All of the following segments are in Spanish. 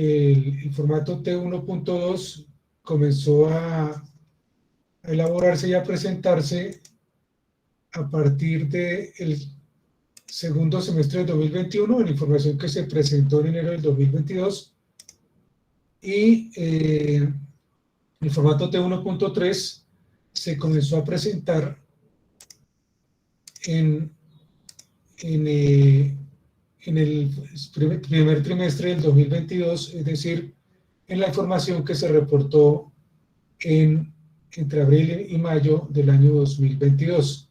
el formato T1.2 comenzó a elaborarse y a presentarse a partir del segundo semestre del 2021, en información que se presentó en enero del 2022, y el formato T1.3 se comenzó a presentar en el primer trimestre del 2022, es decir, en la información que se reportó entre abril y mayo del año 2022.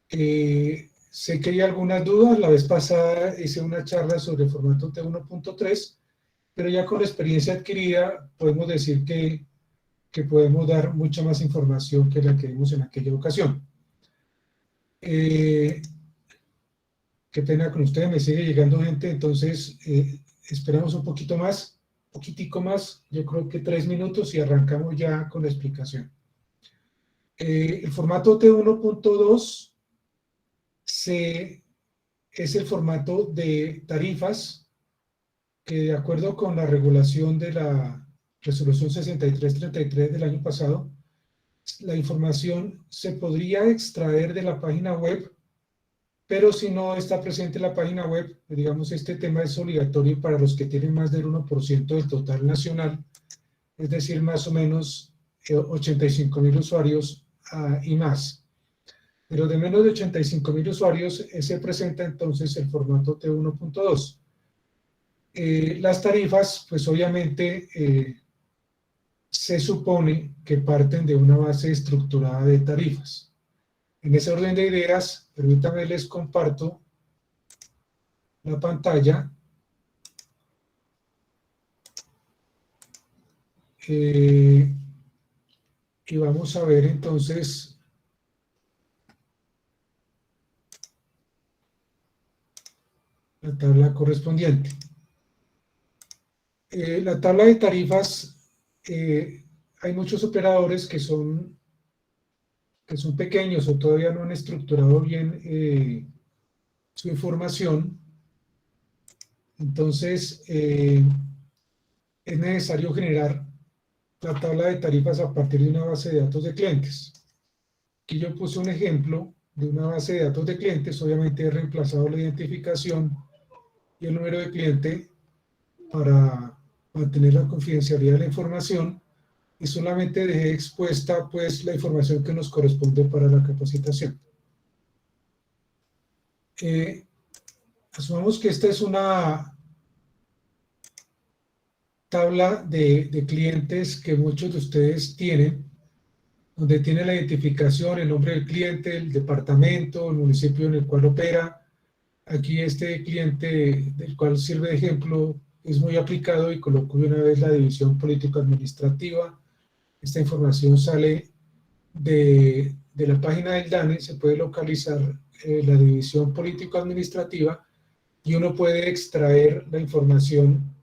Sé que hay algunas dudas. La vez pasada hice una charla sobre el formato T1.3, pero ya con la experiencia adquirida podemos decir que podemos dar mucha más información que la que dimos en aquella ocasión. Qué pena con ustedes, me sigue llegando gente, entonces esperamos un poquito más, poquitico más, yo creo que 3 minutos y arrancamos ya con la explicación. El formato T1.2 es el formato de tarifas que, de acuerdo con la regulación de la resolución 6333 del año pasado, la información se podría extraer de la página web, pero si no está presente en la página web, digamos, este tema es obligatorio para los que tienen más del 1% del total nacional, es decir, más o menos 85.000 usuarios y más. Pero de menos de 85.000 usuarios se presenta entonces el formato T1.2. Las tarifas, pues obviamente se supone que parten de una base estructurada de tarifas. En ese orden de ideas, permítanme les comparto la pantalla. Y vamos a ver entonces la tabla correspondiente. La tabla de tarifas, hay muchos operadores que son pequeños o todavía no han estructurado bien su información. Entonces, es necesario generar la tabla de tarifas a partir de una base de datos de clientes. Aquí yo puse un ejemplo de una base de datos de clientes. Obviamente he reemplazado la identificación y el número de cliente para mantener la confidencialidad de la información, y solamente dejé expuesta pues la información que nos corresponde para la capacitación. Asumamos que esta es una tabla de clientes que muchos de ustedes tienen, donde tiene la identificación, el nombre del cliente, el departamento, el municipio en el cual opera. Aquí este cliente del cual sirve de ejemplo es muy aplicado y colocó de una vez la división político-administrativa. Esta información sale de la página del DANE, se puede localizar la división político-administrativa y uno puede extraer la información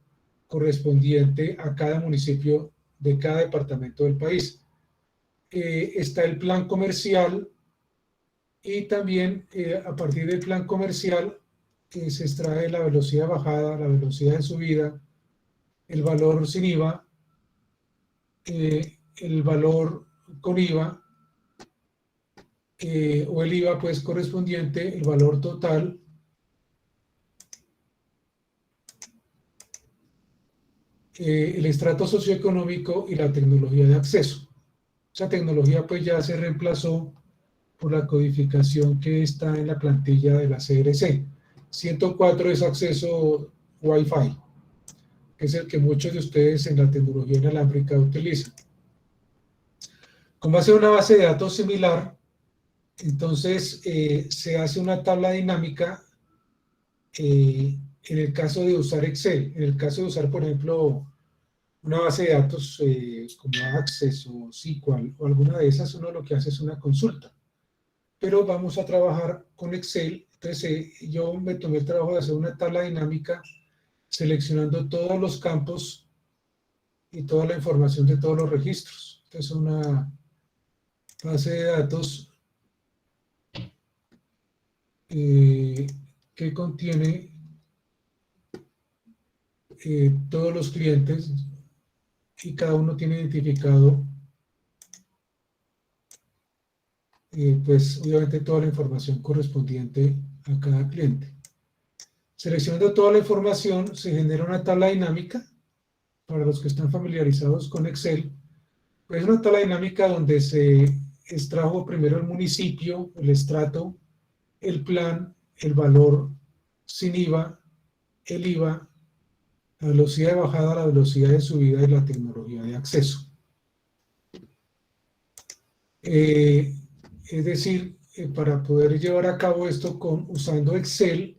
correspondiente a cada municipio de cada departamento del país. Está el plan comercial y también a partir del plan comercial se extrae la velocidad de bajada, la velocidad de subida, el valor sin IVA, el valor con IVA o el IVA pues correspondiente, el valor total, el estrato socioeconómico y la tecnología de acceso. Esa tecnología pues ya se reemplazó por la codificación que está en la plantilla de la CRC. 104 es acceso Wi-Fi, que es el que muchos de ustedes en la tecnología inalámbrica utilizan. Como hace una base de datos similar, entonces se hace una tabla dinámica en el caso de usar Excel. En el caso de usar, por ejemplo, una base de datos como Access o SQL o alguna de esas, uno lo que hace es una consulta. Pero vamos a trabajar con Excel. Entonces yo me tomé el trabajo de hacer una tabla dinámica seleccionando todos los campos y toda la información de todos los registros. Entonces una base de datos que contiene todos los clientes y cada uno tiene identificado pues obviamente toda la información correspondiente a cada cliente. Seleccionando toda la información se genera una tabla dinámica. Para los que están familiarizados con Excel, es una tabla dinámica donde se extrajo primero el municipio, el estrato, el plan, el valor sin IVA, el IVA, la velocidad de bajada, la velocidad de subida y la tecnología de acceso. Es decir, para poder llevar a cabo esto usando Excel,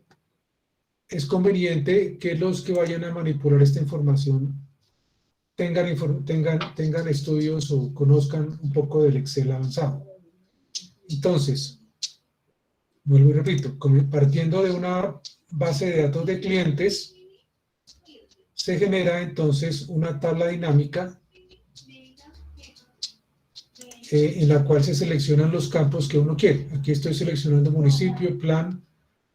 es conveniente que los que vayan a manipular esta información tengan estudios o conozcan un poco del Excel avanzado. Entonces, vuelvo y repito, partiendo de una base de datos de clientes, se genera entonces una tabla dinámica en la cual se seleccionan los campos que uno quiere. Aquí estoy seleccionando municipio, plan,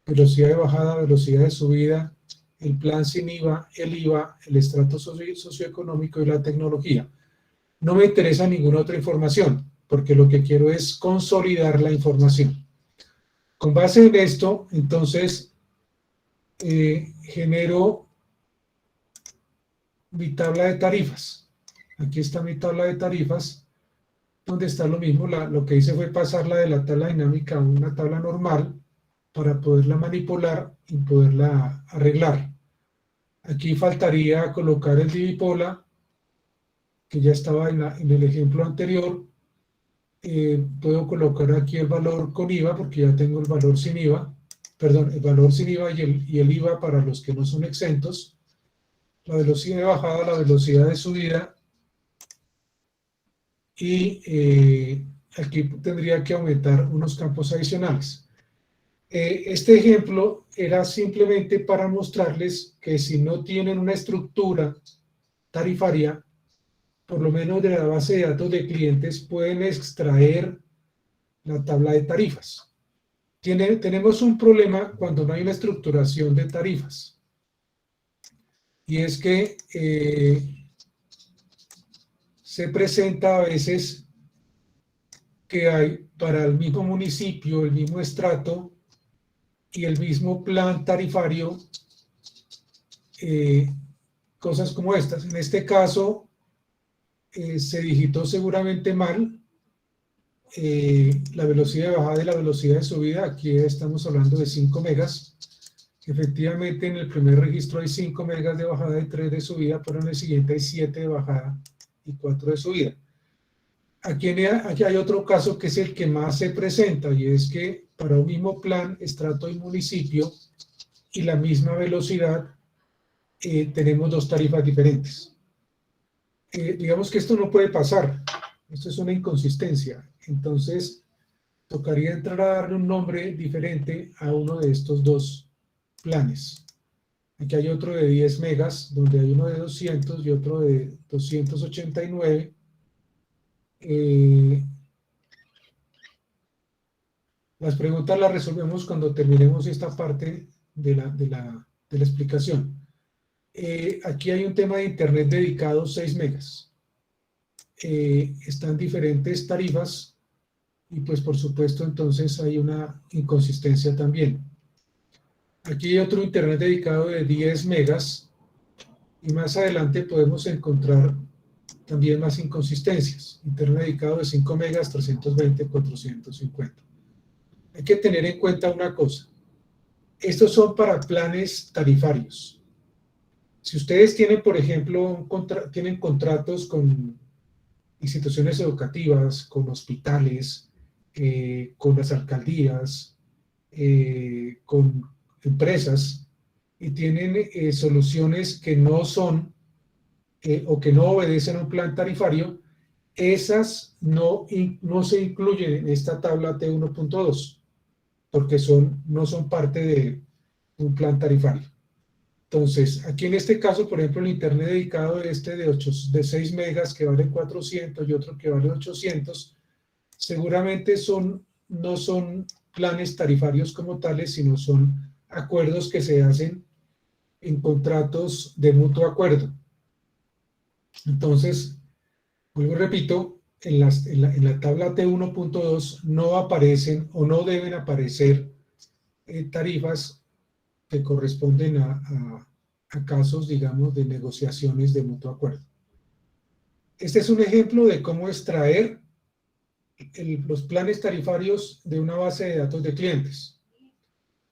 velocidad de bajada, velocidad de subida, el plan sin IVA, el estrato socioeconómico y la tecnología. No me interesa ninguna otra información, porque lo que quiero es consolidar la información. Con base en esto, entonces, genero mi tabla de tarifas. Aquí está mi tabla de tarifas, donde está lo mismo. Lo que hice fue pasarla de la tabla dinámica a una tabla normal para poderla manipular y poderla arreglar. Aquí faltaría colocar el divipola, que ya estaba en el ejemplo anterior. Puedo colocar aquí el valor con IVA, porque ya tengo el valor sin IVA, perdón, el valor sin IVA y el IVA para los que no son exentos, la velocidad de bajada, la velocidad de subida, y aquí tendría que aumentar unos campos adicionales. Este ejemplo era simplemente para mostrarles que si no tienen una estructura tarifaria, por lo menos de la base de datos de clientes, pueden extraer la tabla de tarifas. Tenemos un problema cuando no hay una estructuración de tarifas. Y es que se presenta a veces que hay para el mismo municipio, el mismo estrato y el mismo plan tarifario, cosas como estas. En este caso, se digitó seguramente mal la velocidad de bajada y la velocidad de subida. Aquí estamos hablando de 5 megas. Efectivamente, en el primer registro hay 5 megas de bajada y 3 de subida, pero en el siguiente hay 7 de bajada y 4 de subida. Aquí hay otro caso que es el que más se presenta, y es que para un mismo plan, estrato y municipio, y la misma velocidad, tenemos dos tarifas diferentes. Digamos que esto no puede pasar. Esto es una inconsistencia. Entonces, tocaría entrar a darle un nombre diferente a uno de estos dos planes. Aquí hay otro de 10 megas, donde hay uno de 200 y otro de 289. Las preguntas las resolvemos cuando terminemos esta parte de la explicación. Aquí hay un tema de internet dedicado 6 megas. Están diferentes tarifas y pues por supuesto entonces hay una inconsistencia también. Aquí hay otro internet dedicado de 10 megas y más adelante podemos encontrar también más inconsistencias. Internet dedicado de 5 megas, 320, 450. Hay que tener en cuenta una cosa. Estos son para planes tarifarios. Si ustedes tienen, por ejemplo, tienen contratos con instituciones educativas, con hospitales, con las alcaldías, con empresas, y tienen soluciones que no son o que no obedecen a un plan tarifario, esas no se incluyen en esta tabla T1.2, porque no son parte de un plan tarifario. Entonces, aquí en este caso, por ejemplo, el internet dedicado de 6 megas que vale 400 y otro que vale 800, seguramente no son planes tarifarios como tales, sino son acuerdos que se hacen en contratos de mutuo acuerdo. Entonces, vuelvo y repito, en la tabla T1.2 no aparecen o no deben aparecer tarifas que corresponden a casos, digamos, de negociaciones de mutuo acuerdo. Este es un ejemplo de cómo extraer los planes tarifarios de una base de datos de clientes.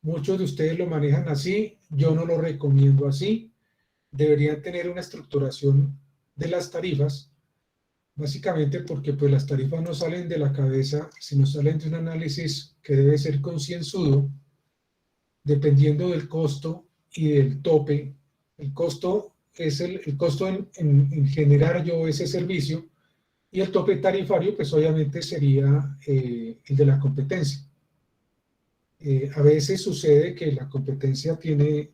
Muchos de ustedes lo manejan así, yo no lo recomiendo así. Deberían tener una estructuración de las tarifas, básicamente porque pues, las tarifas no salen de la cabeza, sino salen de un análisis que debe ser concienzudo, dependiendo del costo y del tope. El costo es el costo en generar yo ese servicio, y el tope tarifario, pues obviamente sería el de la competencia. A veces sucede que la competencia tiene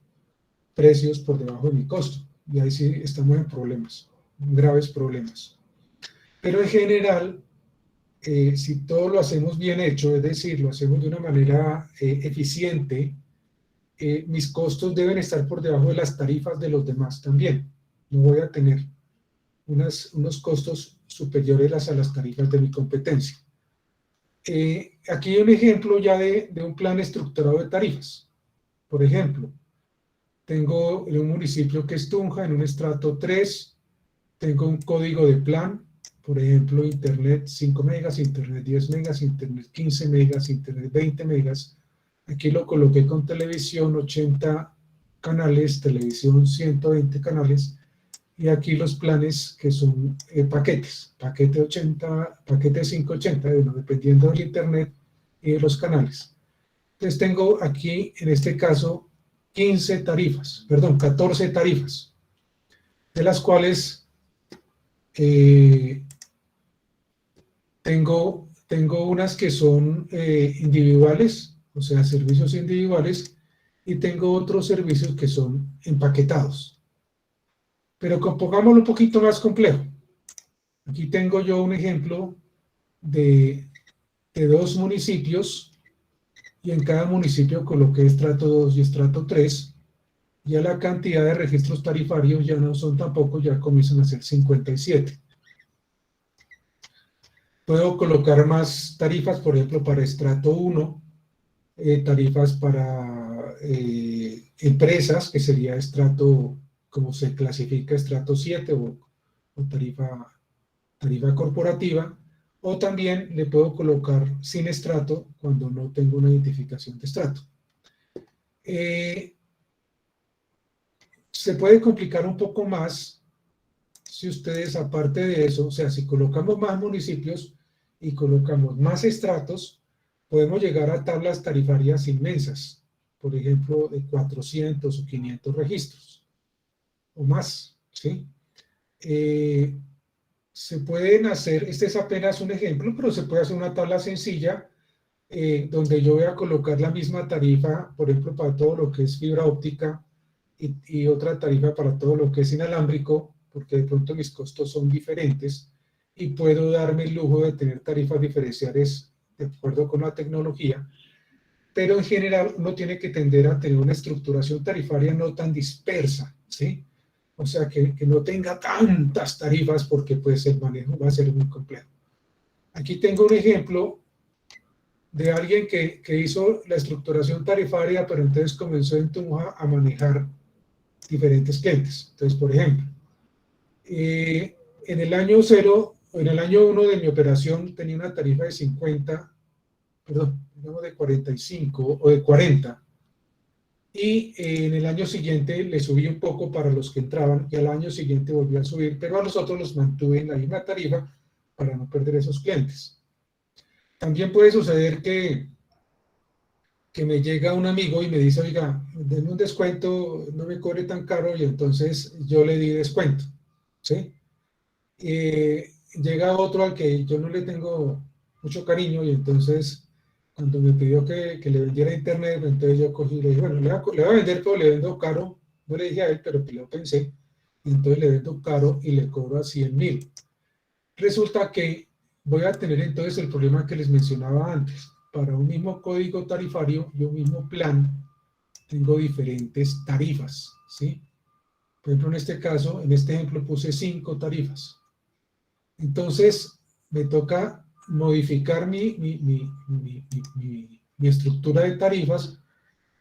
precios por debajo de mi costo, y ahí sí estamos en problemas, graves problemas. Pero en general, si todo lo hacemos bien hecho, es decir, lo hacemos de una manera eficiente, mis costos deben estar por debajo de las tarifas de los demás también. No voy a tener unos costos superiores a las tarifas de mi competencia. Aquí hay un ejemplo ya de un plan estructurado de tarifas. Por ejemplo, tengo en un municipio que es Tunja, en un estrato 3, tengo un código de plan, por ejemplo, Internet 5 megas, Internet 10 megas, Internet 15 megas, Internet 20 megas. Aquí lo coloqué con televisión 80 canales, televisión 120 canales, y aquí los planes que son paquetes, paquete 80, paquete 580, bueno, dependiendo del Internet y de los canales. Entonces tengo aquí, en este caso, 15 tarifas, perdón, 14 tarifas, de las cuales tengo unas que son individuales, o sea, servicios individuales, y tengo otros servicios que son empaquetados. Pero pongámoslo un poquito más complejo. Aquí tengo yo un ejemplo de 2 municipios, y en cada municipio coloqué estrato 2 y estrato 3. Ya la cantidad de registros tarifarios ya no son tampoco, ya comienzan a ser 57. Puedo colocar más tarifas, por ejemplo, para estrato 1, tarifas para empresas, que sería estrato, como se clasifica, estrato 7 o tarifa corporativa, o también le puedo colocar sin estrato cuando no tengo una identificación de estrato. Se puede complicar un poco más si ustedes, aparte de eso, o sea, si colocamos más municipios y colocamos más estratos, podemos llegar a tablas tarifarias inmensas, por ejemplo, de 400 o 500 registros, o más, ¿sí? Se pueden hacer, este es apenas un ejemplo, pero se puede hacer una tabla sencilla donde yo voy a colocar la misma tarifa, por ejemplo, para todo lo que es fibra óptica y otra tarifa para todo lo que es inalámbrico, porque de pronto mis costos son diferentes y puedo darme el lujo de tener tarifas diferenciales de acuerdo con la tecnología, pero en general uno tiene que tender a tener una estructuración tarifaria no tan dispersa, ¿sí? O sea, que no tenga tantas tarifas porque pues el manejo va a ser muy complejo. Aquí tengo un ejemplo de alguien que hizo la estructuración tarifaria, pero entonces comenzó en Tunja a manejar diferentes clientes. Entonces, por ejemplo, en el año 0, en el año 1 de mi operación tenía una tarifa de 50, perdón, digamos de 45 o de 40. Y en el año siguiente le subí un poco para los que entraban, y al año siguiente volvió a subir, pero a los otros los mantuve en la misma tarifa para no perder esos clientes. También puede suceder que me llega un amigo y me dice, oiga, denme un descuento, no me cobre tan caro, y entonces yo le di descuento, ¿sí? Llega otro al que yo no le tengo mucho cariño, y entonces cuando me pidió que le vendiera internet, entonces yo cogí y le dije, bueno, le voy a vender, pero le vendo caro. No le dije a él, pero lo pensé, y entonces le vendo caro y le cobro a 100.000. Resulta que voy a tener entonces el problema que les mencionaba antes. Para un mismo código tarifario y un mismo plan, tengo diferentes tarifas. ¿sí? Por ejemplo, en este caso, en este ejemplo puse 5 tarifas. Entonces, me toca modificar mi estructura de tarifas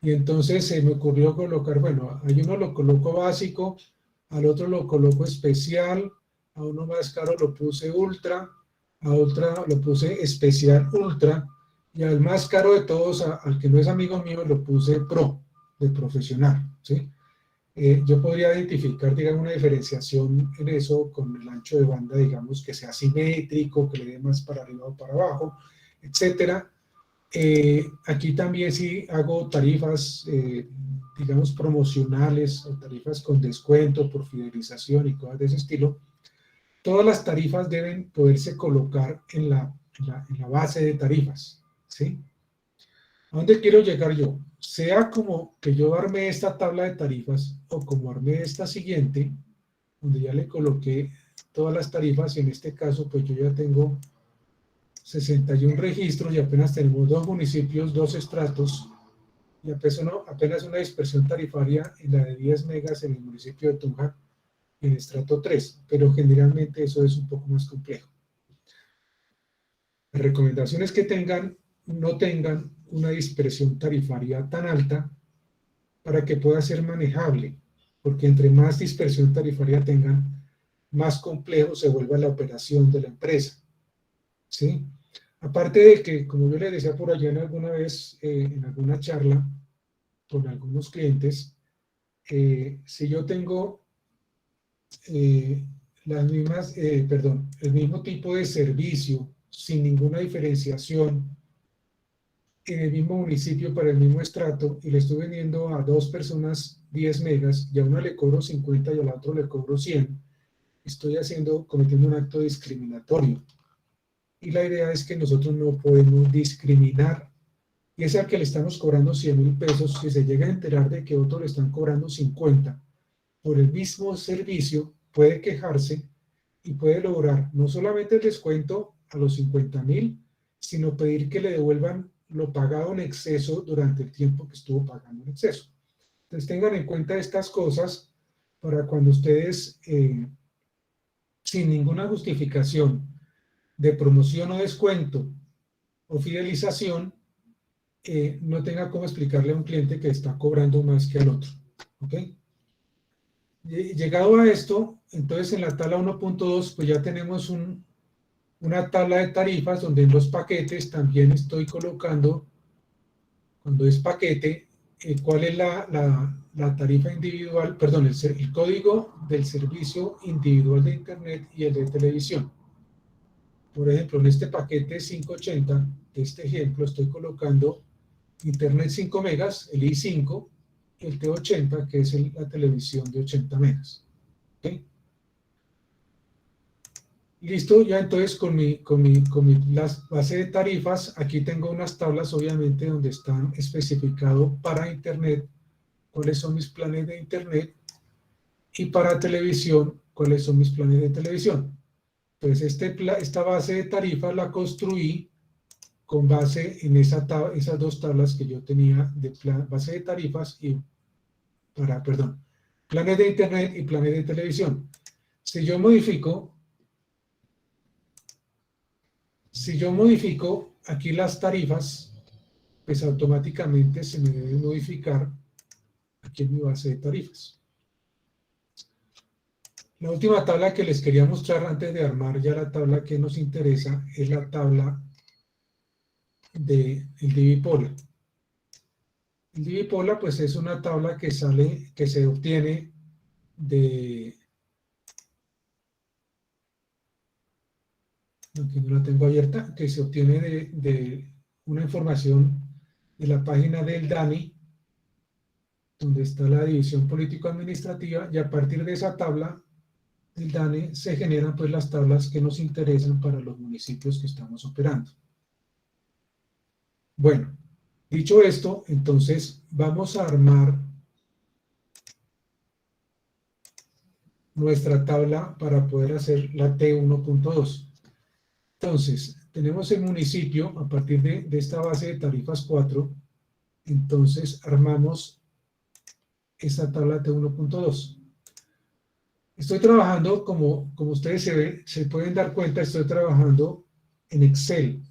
y entonces se me ocurrió colocar, bueno, a uno lo coloco básico, al otro lo coloco especial, a uno más caro lo puse ultra, a otra lo puse especial ultra, y al más caro de todos, al que no es amigo mío, lo puse pro, de profesional, ¿sí? Yo podría identificar, digamos, una diferenciación en eso con el ancho de banda, digamos, que sea simétrico, que le dé más para arriba o para abajo, etcétera. Aquí también sí hago tarifas, digamos, promocionales o tarifas con descuento por fidelización y cosas de ese estilo. Todas las tarifas deben poderse colocar en la base de tarifas, ¿sí? ¿A dónde quiero llegar yo? Sea como que yo armé esta tabla de tarifas o como armé esta siguiente, donde ya le coloqué todas las tarifas, y en este caso pues yo ya tengo 61 registros y apenas tenemos 2 municipios, 2 estratos, y apenas una dispersión tarifaria en la de 10 megas en el municipio de Tunja, en estrato 3, pero generalmente eso es un poco más complejo. La recomendación es que no tengan una dispersión tarifaria tan alta para que pueda ser manejable, porque entre más dispersión tarifaria tengan, más complejo se vuelve la operación de la empresa, ¿sí? Aparte de que, como yo les decía por allá en alguna vez, en alguna charla con algunos clientes, si yo tengo el mismo tipo de servicio, sin ninguna diferenciación, en el mismo municipio para el mismo estrato, y le estoy vendiendo a 2 personas 10 megas, y a una le cobro 50 y a la otra le cobro 100, estoy cometiendo un acto discriminatorio. Y la idea es que nosotros no podemos discriminar. Y ese al que le estamos cobrando 100.000 pesos, si se llega a enterar de que otro le están cobrando 50 por el mismo servicio, puede quejarse y puede lograr no solamente el descuento a los 50.000, sino pedir que le devuelvan lo pagado en exceso durante el tiempo que estuvo pagando en exceso. Entonces tengan en cuenta estas cosas para cuando ustedes, sin ninguna justificación de promoción o descuento o fidelización, no tenga cómo explicarle a un cliente que está cobrando más que al otro. ¿Ok? Llegado a esto, entonces en la tabla 1.2 pues ya tenemos una tabla de tarifas donde en los paquetes también estoy colocando, cuando es paquete, cuál es la tarifa individual, perdón, el código del servicio individual de Internet y el de televisión. Por ejemplo, en este paquete 580, de este ejemplo, estoy colocando Internet 5 megas, el I5, y el T80, que es la televisión de 80 megas. ¿Okay? Listo, ya entonces con mi base de tarifas, aquí tengo unas tablas obviamente donde están especificados para Internet cuáles son mis planes de Internet y para televisión cuáles son mis planes de televisión. Entonces esta base de tarifas la construí con base en esas 2 tablas que yo tenía de base de tarifas y planes de Internet y planes de televisión. Si yo modifico aquí las tarifas, pues automáticamente se me debe modificar aquí en mi base de tarifas. La última tabla que les quería mostrar antes de armar ya la tabla que nos interesa es la tabla del divipola. El divipola pues es una tabla que se obtiene aquí no la tengo abierta, que se obtiene de una información de la página del DANI, donde está la división político-administrativa, y a partir de esa tabla del DANE se generan pues las tablas que nos interesan para los municipios que estamos operando. Bueno, dicho esto, entonces vamos a armar nuestra tabla para poder hacer la T1.2. Entonces, tenemos el municipio a partir de esta base de tarifas 4, entonces armamos esta tabla T1.2. Estoy trabajando, como ustedes se pueden dar cuenta, estoy trabajando en Excel,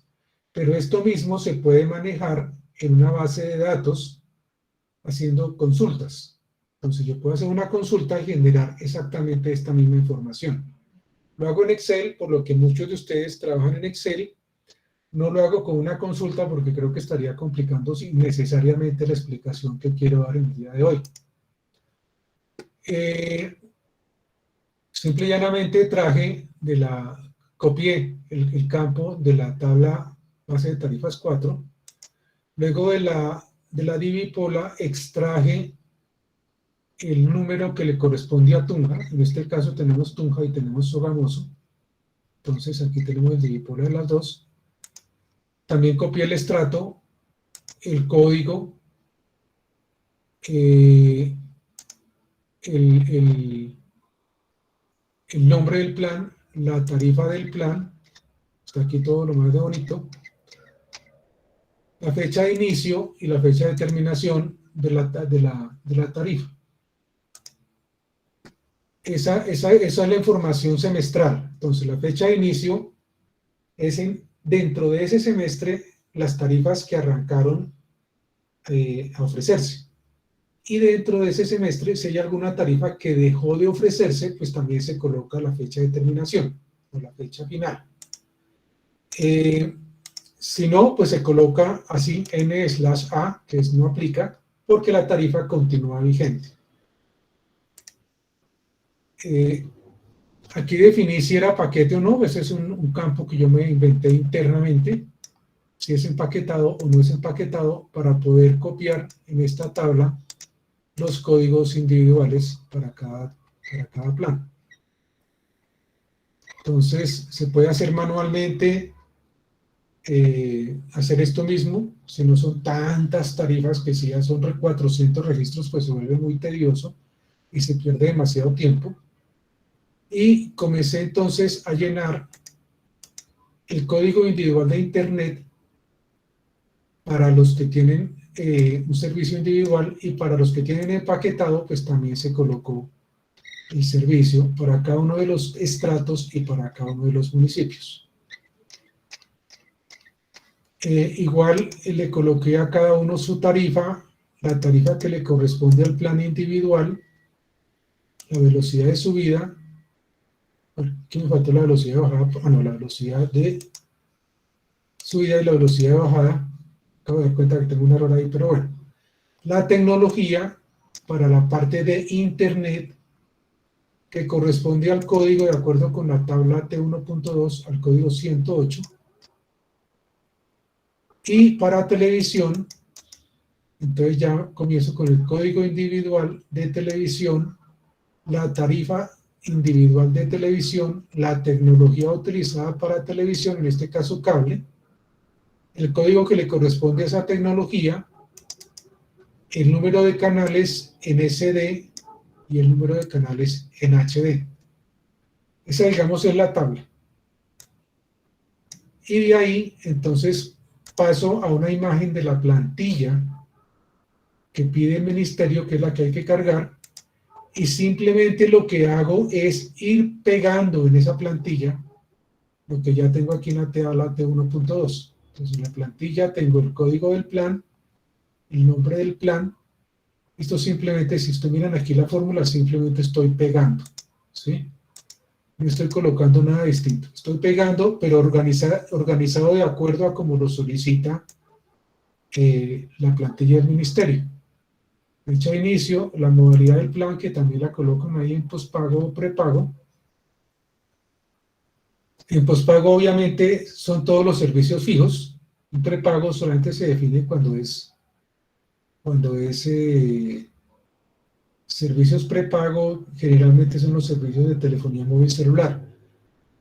pero esto mismo se puede manejar en una base de datos haciendo consultas. Entonces yo puedo hacer una consulta y generar exactamente esta misma información. Lo hago en Excel, por lo que muchos de ustedes trabajan en Excel. No lo hago con una consulta porque creo que estaría complicando innecesariamente la explicación que quiero dar en el día de hoy. Simple y llanamente copié el campo de la tabla base de tarifas 4. Luego de la divipola extraje el número que le correspondía a Tunja. En este caso tenemos Tunja y tenemos Sogamoso. Entonces aquí tenemos el divipola de las dos. También copié el estrato, el código, el nombre del plan, la tarifa del plan, está aquí todo lo más de bonito, la fecha de inicio y la fecha de terminación de la tarifa. Esa es la información semestral. Entonces la fecha de inicio es dentro de ese semestre las tarifas que arrancaron a ofrecerse. Y dentro de ese semestre, si hay alguna tarifa que dejó de ofrecerse, pues también se coloca la fecha de terminación o la fecha final. Si no, pues se coloca así N/A, que no aplica, porque la tarifa continúa vigente. Aquí definí si era paquete o no. Ese es un campo que yo me inventé internamente, si es empaquetado o no es empaquetado, para poder copiar en esta tabla los códigos individuales para cada plan. Entonces, se puede hacer manualmente, hacer esto mismo. Si no son tantas tarifas, que si ya son 400 registros, pues se vuelve muy tedioso y se pierde demasiado tiempo. Y comencé entonces a llenar el código individual de Internet para los que tienen un servicio individual, y para los que tienen empaquetado, pues también se colocó el servicio para cada uno de los estratos y para cada uno de los municipios. Igual le coloqué a cada uno su tarifa, la tarifa que le corresponde al plan individual, la velocidad de subida. Aquí me faltó la velocidad de bajada. No, la velocidad de subida y la velocidad de bajada. Acabo de dar cuenta que tengo un error ahí, pero bueno. La tecnología para la parte de Internet, que corresponde al código, de acuerdo con la tabla T1.2, al código 108. Y para televisión, entonces ya comienzo con el código individual de televisión, la tarifa individual de televisión, la tecnología utilizada para televisión, en este caso cable, el código que le corresponde a esa tecnología, el número de canales en SD y el número de canales en HD. Esa, digamos, es la tabla. Y de ahí, entonces, paso a una imagen de la plantilla que pide el ministerio, que es la que hay que cargar, y simplemente lo que hago es ir pegando en esa plantilla lo que ya tengo aquí en la tabla T1.2. Entonces, en la plantilla tengo el código del plan, el nombre del plan. Esto simplemente, si ustedes miran aquí la fórmula, simplemente estoy pegando, ¿sí? No estoy colocando nada distinto. Estoy pegando, pero organizado de acuerdo a como lo solicita la plantilla del ministerio. Fecha de inicio, la modalidad del plan, que también la colocan ahí en pospago o prepago. En pospago, obviamente, son todos los servicios fijos. Un prepago solamente se define cuando es servicios prepago, generalmente son los servicios de telefonía móvil celular.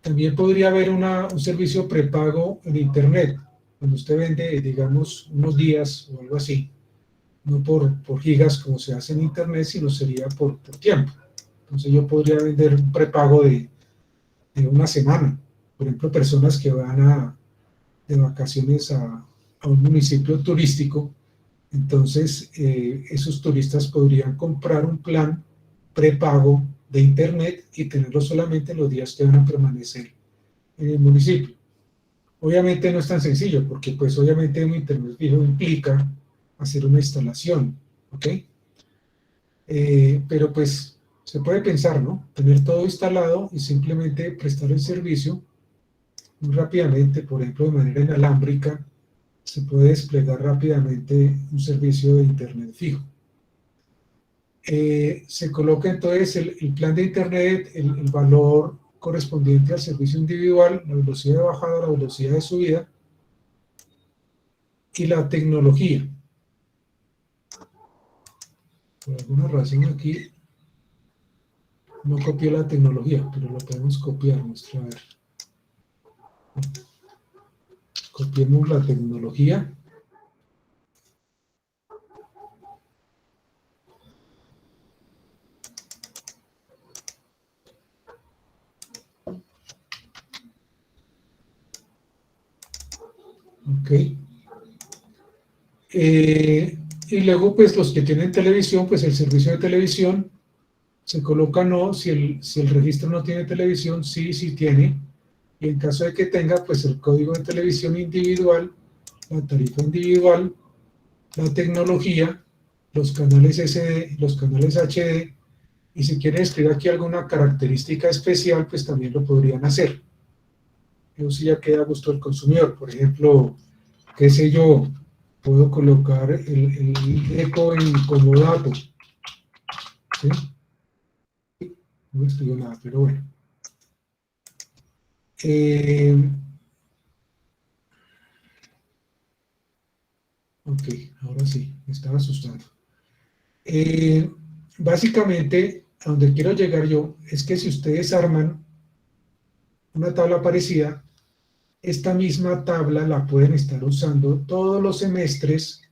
También podría haber un servicio prepago en Internet, cuando usted vende, digamos, unos días o algo así, no por gigas como se hace en Internet, sino sería por tiempo. Entonces yo podría vender un prepago de una semana. Por ejemplo, personas que van de vacaciones a un municipio turístico, Entonces, esos turistas podrían comprar un plan prepago de internet y tenerlo solamente en los días que van a permanecer en el municipio. Obviamente no es tan sencillo, porque pues obviamente un internet fijo implica hacer una instalación, ¿ok? Pero pues se puede pensar, ¿no? Tener todo instalado y simplemente prestar el servicio muy rápidamente, por ejemplo, de manera inalámbrica, se puede desplegar rápidamente un servicio de internet fijo. Se coloca entonces el plan de internet, el valor correspondiente al servicio individual, la velocidad de bajada, la velocidad de subida y la tecnología. Por alguna razón aquí no copié la tecnología, pero lo podemos copiar. A ver. Copiemos la tecnología. Ok. Y luego, pues los que tienen televisión, pues el servicio de televisión se coloca no, si el registro no tiene televisión, sí, sí tiene. Y en caso de que tenga, pues el código de televisión individual, la tarifa individual, la tecnología, los canales SD, los canales HD, y si quieren escribir aquí alguna característica especial, pues también lo podrían hacer. Eso sí ya queda a gusto del consumidor. Por ejemplo, qué sé yo, puedo colocar el eco en comodato, ¿sí? No escribió nada, pero bueno. Ok, ahora sí, me estaba asustando. Básicamente, a donde quiero llegar yo es que si ustedes arman una tabla parecida, esta misma tabla la pueden estar usando todos los semestres,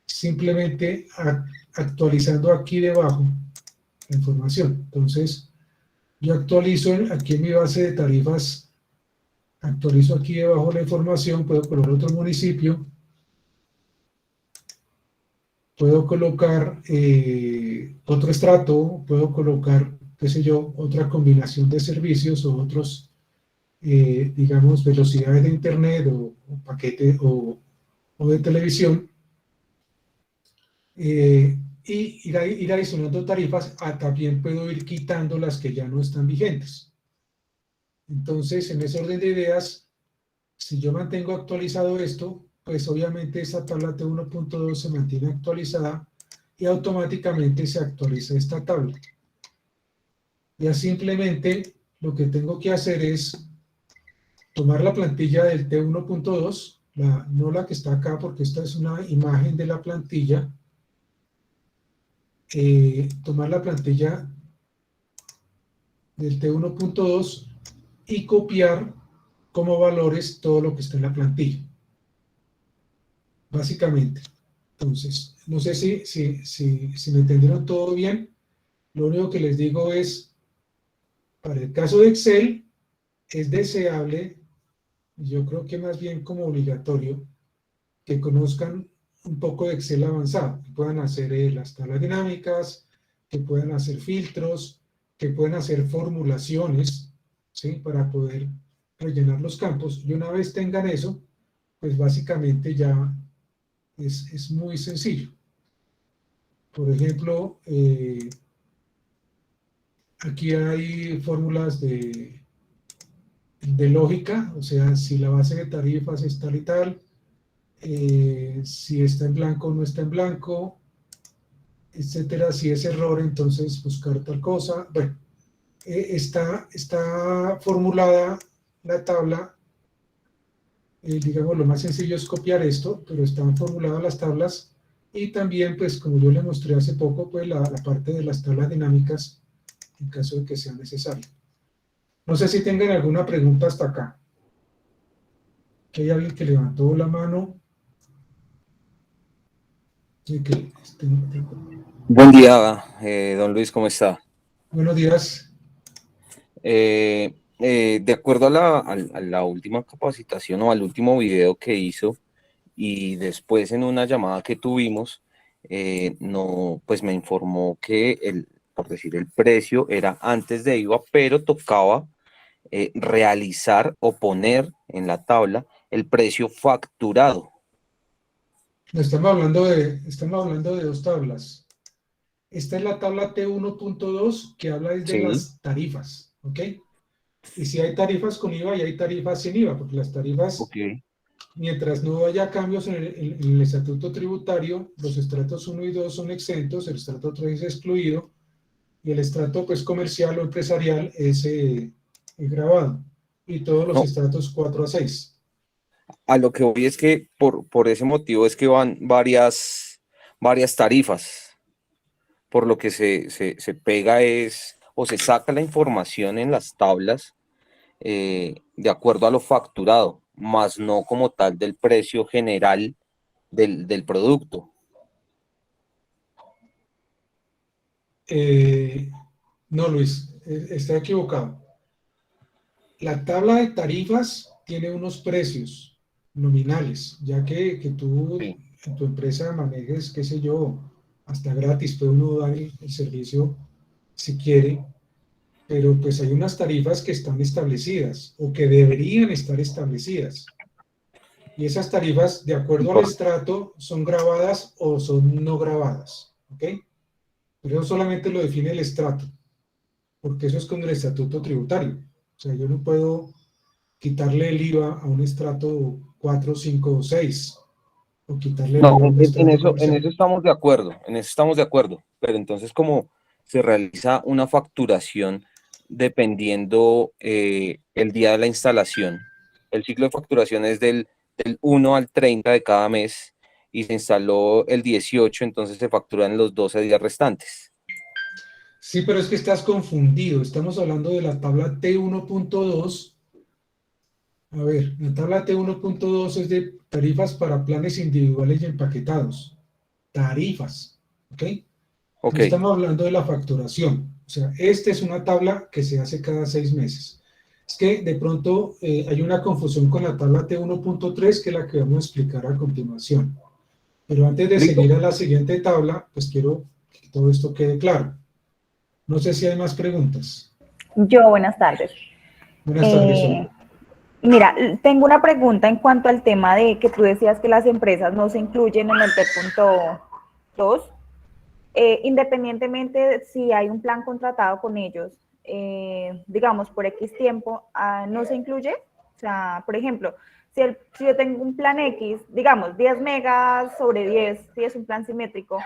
simplemente actualizando aquí debajo la información. Entonces, yo actualizo aquí en mi base de tarifas, actualizo aquí debajo la información, puedo colocar otro municipio, puedo colocar otro estrato, puedo colocar, qué sé yo, otra combinación de servicios o otros, digamos, velocidades de internet o paquete o de televisión, y ir adicionando tarifas, también puedo ir quitando las que ya no están vigentes. Entonces, en ese orden de ideas, si yo mantengo actualizado esto, pues obviamente esa tabla T1.2 se mantiene actualizada y automáticamente se actualiza esta tabla. Ya simplemente lo que tengo que hacer es tomar la plantilla del T1.2, no la que está acá porque esta es una imagen de la plantilla, tomar la plantilla del T1.2 y copiar como valores todo lo que está en la plantilla, básicamente. Entonces, no sé si me entendieron todo bien. Lo único que les digo es, para el caso de Excel, es deseable, yo creo que más bien como obligatorio, que conozcan un poco de Excel avanzado, que puedan hacer las tablas dinámicas, que puedan hacer filtros, que puedan hacer formulaciones, ¿sí? Para poder rellenar los campos. Y una vez tengan eso, pues básicamente ya es muy sencillo. Por ejemplo, aquí hay fórmulas de lógica, o sea, si la base de tarifas es tal y tal, si está en blanco o no está en blanco, etcétera. Si es error, entonces buscar tal cosa. Bueno, está formulada la tabla. Digamos, lo más sencillo es copiar esto, pero están formuladas las tablas. Y también, pues, como yo le mostré hace poco, pues la parte de las tablas dinámicas, en caso de que sea necesario. No sé si tengan alguna pregunta hasta acá. ¿Que hay alguien que levantó la mano? Buen día, don Luis, ¿cómo está? Buenos días. De acuerdo a la última capacitación o al último video que hizo, y después en una llamada que tuvimos, no, pues me informó que por decir, el precio era antes de IVA, pero tocaba realizar o poner en la tabla el precio facturado. Estamos hablando de dos tablas. Esta es la tabla T1.2 que habla de Sí, las tarifas, ¿ok? Y si hay tarifas con IVA y hay tarifas sin IVA, porque las tarifas, ok. mientras no haya cambios en el estatuto tributario, los estratos 1 y 2 son exentos, el estrato 3 es excluido, y el estrato pues, comercial o empresarial es grabado, y todos los No, estratos 4 a 6. a lo que voy es que por ese motivo es que van varias tarifas, por lo que se pega es, o se saca la información en las tablas de acuerdo a lo facturado, más no como tal del precio general del producto. No, Luis, está equivocado. La tabla de tarifas tiene unos precios nominales, ya que tú Sí. en tu empresa manejes, qué sé yo, hasta gratis, puede uno dar el servicio si quiere, pero pues hay unas tarifas que están establecidas o que deberían estar establecidas. Y esas tarifas, de acuerdo al Correcto. estrato, son grabadas o son no grabadas, ¿ok? Pero eso solamente lo define el estrato, porque eso es con el estatuto tributario. O sea, yo no puedo quitarle el IVA a un estrato 4, 5 o 6, o quitarle el No, IVA a un estrato en comercial. eso estamos de acuerdo, en eso estamos de acuerdo, pero entonces como se realiza una facturación dependiendo el día de la instalación, el ciclo de facturación es del 1 al 30 de cada mes y se instaló el 18, entonces se facturan los 12 días restantes. Sí, pero es que estás confundido. Estamos hablando de la tabla T1.2. A ver, la tabla T1.2 es de tarifas para planes individuales y empaquetados. Tarifas, ¿ok? No Ok, estamos hablando de la facturación. O sea, esta es una tabla que se hace cada 6 meses. Es que de pronto hay una confusión con la tabla T1.3, que es la que vamos a explicar a continuación. Pero antes de listo. seguir a la siguiente tabla, pues quiero que todo esto quede claro. No sé si hay más preguntas. Yo, buenas tardes. Buenas tardes, Eh, Olga. Mira, tengo una pregunta en cuanto al tema de que tú decías que las empresas no se incluyen en el T.2, independientemente de si hay un plan contratado con ellos, digamos, por X tiempo, no se incluye. O sea, por ejemplo, si yo tengo un plan X, digamos, 10 megas sobre 10, si es un plan simétrico,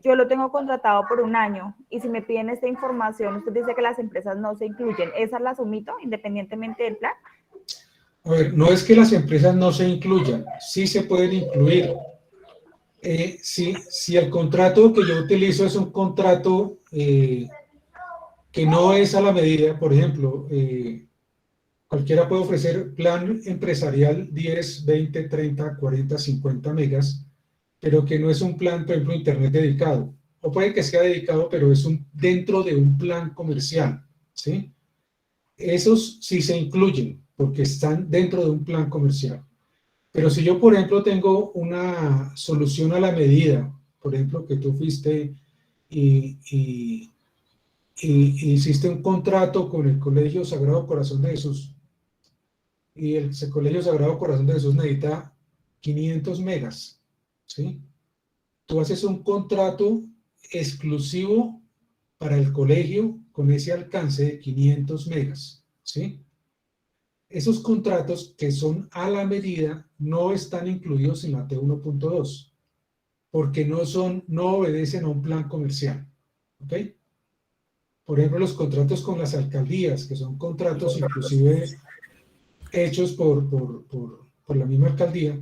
yo lo tengo contratado por un año y si me piden esta información, usted dice que las empresas no se incluyen, ¿esas las omito independientemente del plan? A ver, no es que las empresas no se incluyan, sí se pueden incluir. Si el contrato que yo utilizo es un contrato que no es a la medida, por ejemplo, cualquiera puede ofrecer plan empresarial 10, 20, 30, 40, 50 megas, pero que no es un plan, por ejemplo, internet dedicado. O puede que sea dedicado, pero es dentro de un plan comercial, ¿sí? Esos sí se incluyen porque están dentro de un plan comercial. Pero si yo, por ejemplo, tengo una solución a la medida, por ejemplo, que tú fuiste y, y, y hiciste un contrato con el Colegio Sagrado Corazón de Jesús, y el Colegio Sagrado Corazón de Jesús necesita 500 megas, ¿sí? Tú haces un contrato exclusivo para el colegio con ese alcance de 500 megas, ¿sí? Esos contratos que son a la medida no están incluidos en la T1.2 porque no obedecen a un plan comercial, ¿ok? Por ejemplo, los contratos con las alcaldías, que son contratos inclusive hechos por la misma alcaldía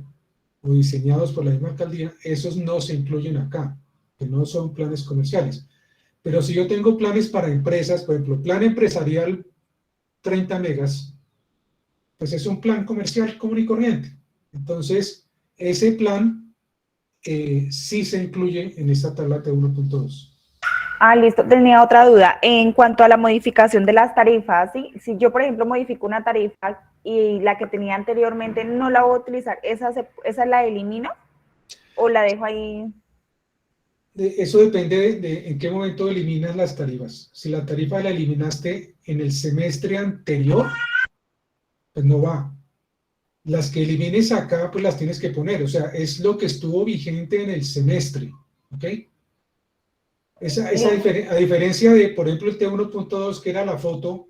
o diseñados por la misma alcaldía, esos no se incluyen acá, que no son planes comerciales. Pero si yo tengo planes para empresas, por ejemplo, plan empresarial 30 megas, pues es un plan comercial común y corriente. Entonces, ese plan sí se incluye en esta tabla T1.2. Ah, listo. Tenía otra duda. En cuanto a la modificación de las tarifas, ¿sí? Si yo, por ejemplo, modifico una tarifa y la que tenía anteriormente no la voy a utilizar, ¿esa la elimino o la dejo ahí? Eso depende de en qué momento eliminas las tarifas. Si la tarifa la eliminaste en el semestre anterior, pues no va. Las que elimines acá, pues las tienes que poner. O sea, es lo que estuvo vigente en el semestre. ¿Ok? A diferencia de, por ejemplo, el T1.2, que era la foto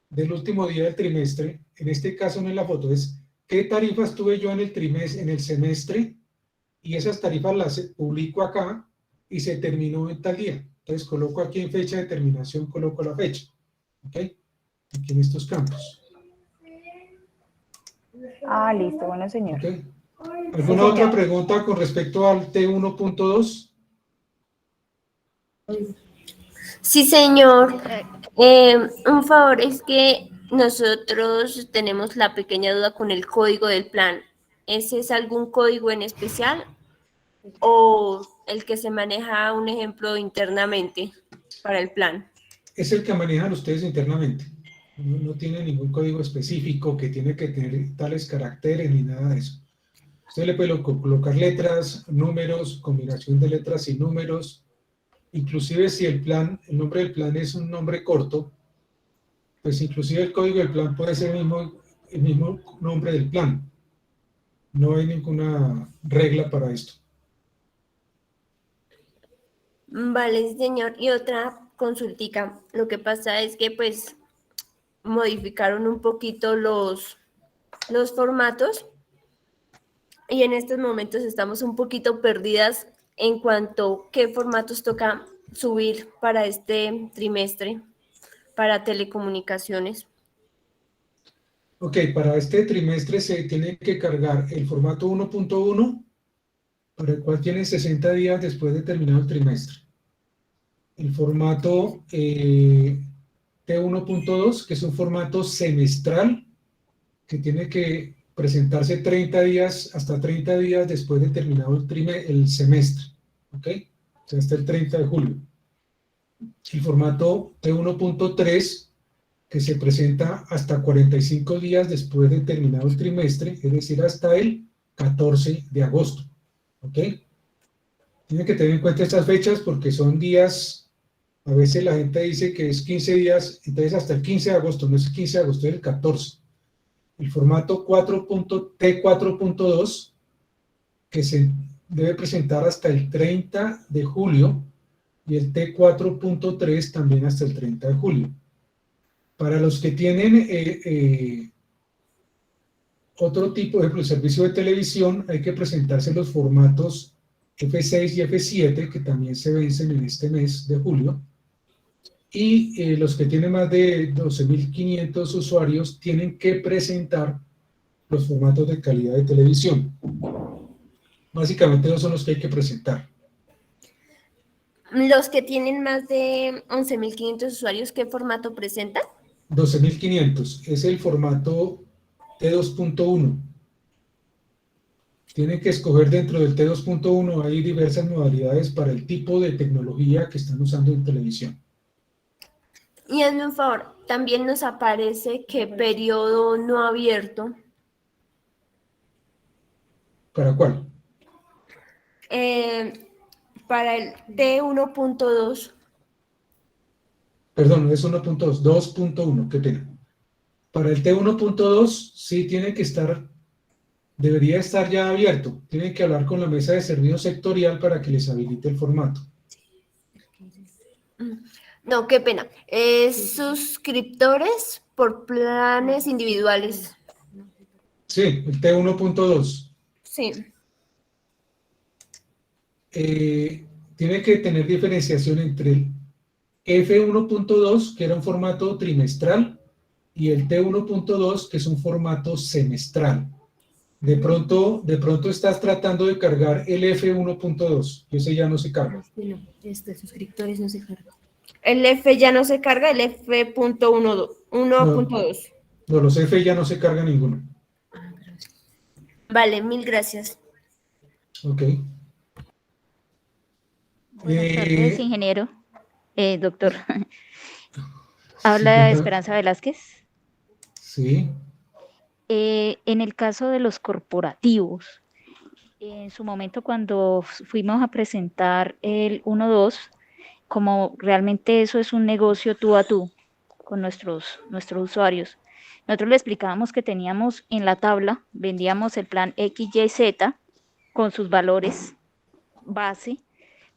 del último día del trimestre, en este caso no es la foto, es qué tarifas tuve yo en el trimestre, en el semestre, y esas tarifas las publico acá y se terminó en tal día. Entonces coloco aquí en fecha de terminación, coloco la fecha. ¿Ok? Aquí en estos campos. Ah, listo, bueno, señor. ¿Ok? Sí, ¿Alguna otra señor. pregunta con respecto al T1.2? Sí, señor. Un favor, es que nosotros tenemos la pequeña duda con el código del plan. ¿Ese es algún código en especial o el que se maneja, un ejemplo, internamente para el plan? Es el que manejan ustedes internamente. No tiene ningún código específico que tiene que tener tales caracteres ni nada de eso. Usted le puede colocar letras, números, combinación de letras y números. Inclusive si el nombre del plan es un nombre corto, pues inclusive el código del plan puede ser el mismo nombre del plan. No hay ninguna regla para esto. Vale, señor. Y otra consultica. Lo que pasa es que pues modificaron un poquito los formatos y en estos momentos estamos un poquito perdidas en cuanto a qué formatos toca subir para este trimestre para telecomunicaciones. Ok, para este trimestre se tiene que cargar el formato 1.1, para el cual tiene 60 días después de terminado el trimestre. El formato T1.2, que es un formato semestral, que tiene que presentarse 30 días, hasta 30 días después de terminado el semestre. ¿Ok? O sea, hasta el 30 de julio. El formato T1.3, que se presenta hasta 45 días después de terminado el trimestre, es decir, hasta el 14 de agosto. ¿Ok? Tienen que tener en cuenta estas fechas porque son días, a veces la gente dice que es 15 días, entonces hasta el 15 de agosto, no es el 15 de agosto, es el 14. El formato T4.2, que se debe presentar hasta el 30 de julio, y el T4.3 también hasta el 30 de julio. Para los que tienen otro tipo, por ejemplo, el servicio de televisión, hay que presentarse los formatos F6 y F7, que también se vencen en este mes de julio. Y los que tienen más de 12.500 usuarios tienen que presentar los formatos de calidad de televisión. Básicamente esos son los que hay que presentar. Los que tienen más de 11.500 usuarios, ¿qué formato presentan? 12.500 es el formato T2.1. Tienen que escoger dentro del T2.1, hay diversas modalidades para el tipo de tecnología que están usando en televisión. Y hazme un favor, también nos aparece que periodo no abierto. ¿Para cuál? Para el T1.2. Perdón, es 1.2, 2.1, qué pena. Para el T1.2 sí tiene que estar, debería estar ya abierto. Tienen que hablar con la mesa de servicio sectorial para que les habilite el formato. No, qué pena. Suscriptores por planes individuales. Sí, el T1.2. Sí. Tiene que tener diferenciación entre el F1.2, que era un formato trimestral, y el T1.2, que es un formato semestral. De pronto estás tratando de cargar el F1.2, y ese ya no se carga. No, suscriptores no se carga. El F ya no se carga, el F.1.2. No, los F ya no se carga ninguno. Vale, mil gracias. Ok. Buenas tardes, ingeniero. Doctor. Sí, Habla Esperanza Velázquez. sí. En el caso de los corporativos, en su momento cuando fuimos a presentar el 1.2, como realmente eso es un negocio tú a tú con nuestros usuarios, nosotros le explicábamos que teníamos en la tabla, vendíamos el plan X, Y, Z con sus valores base,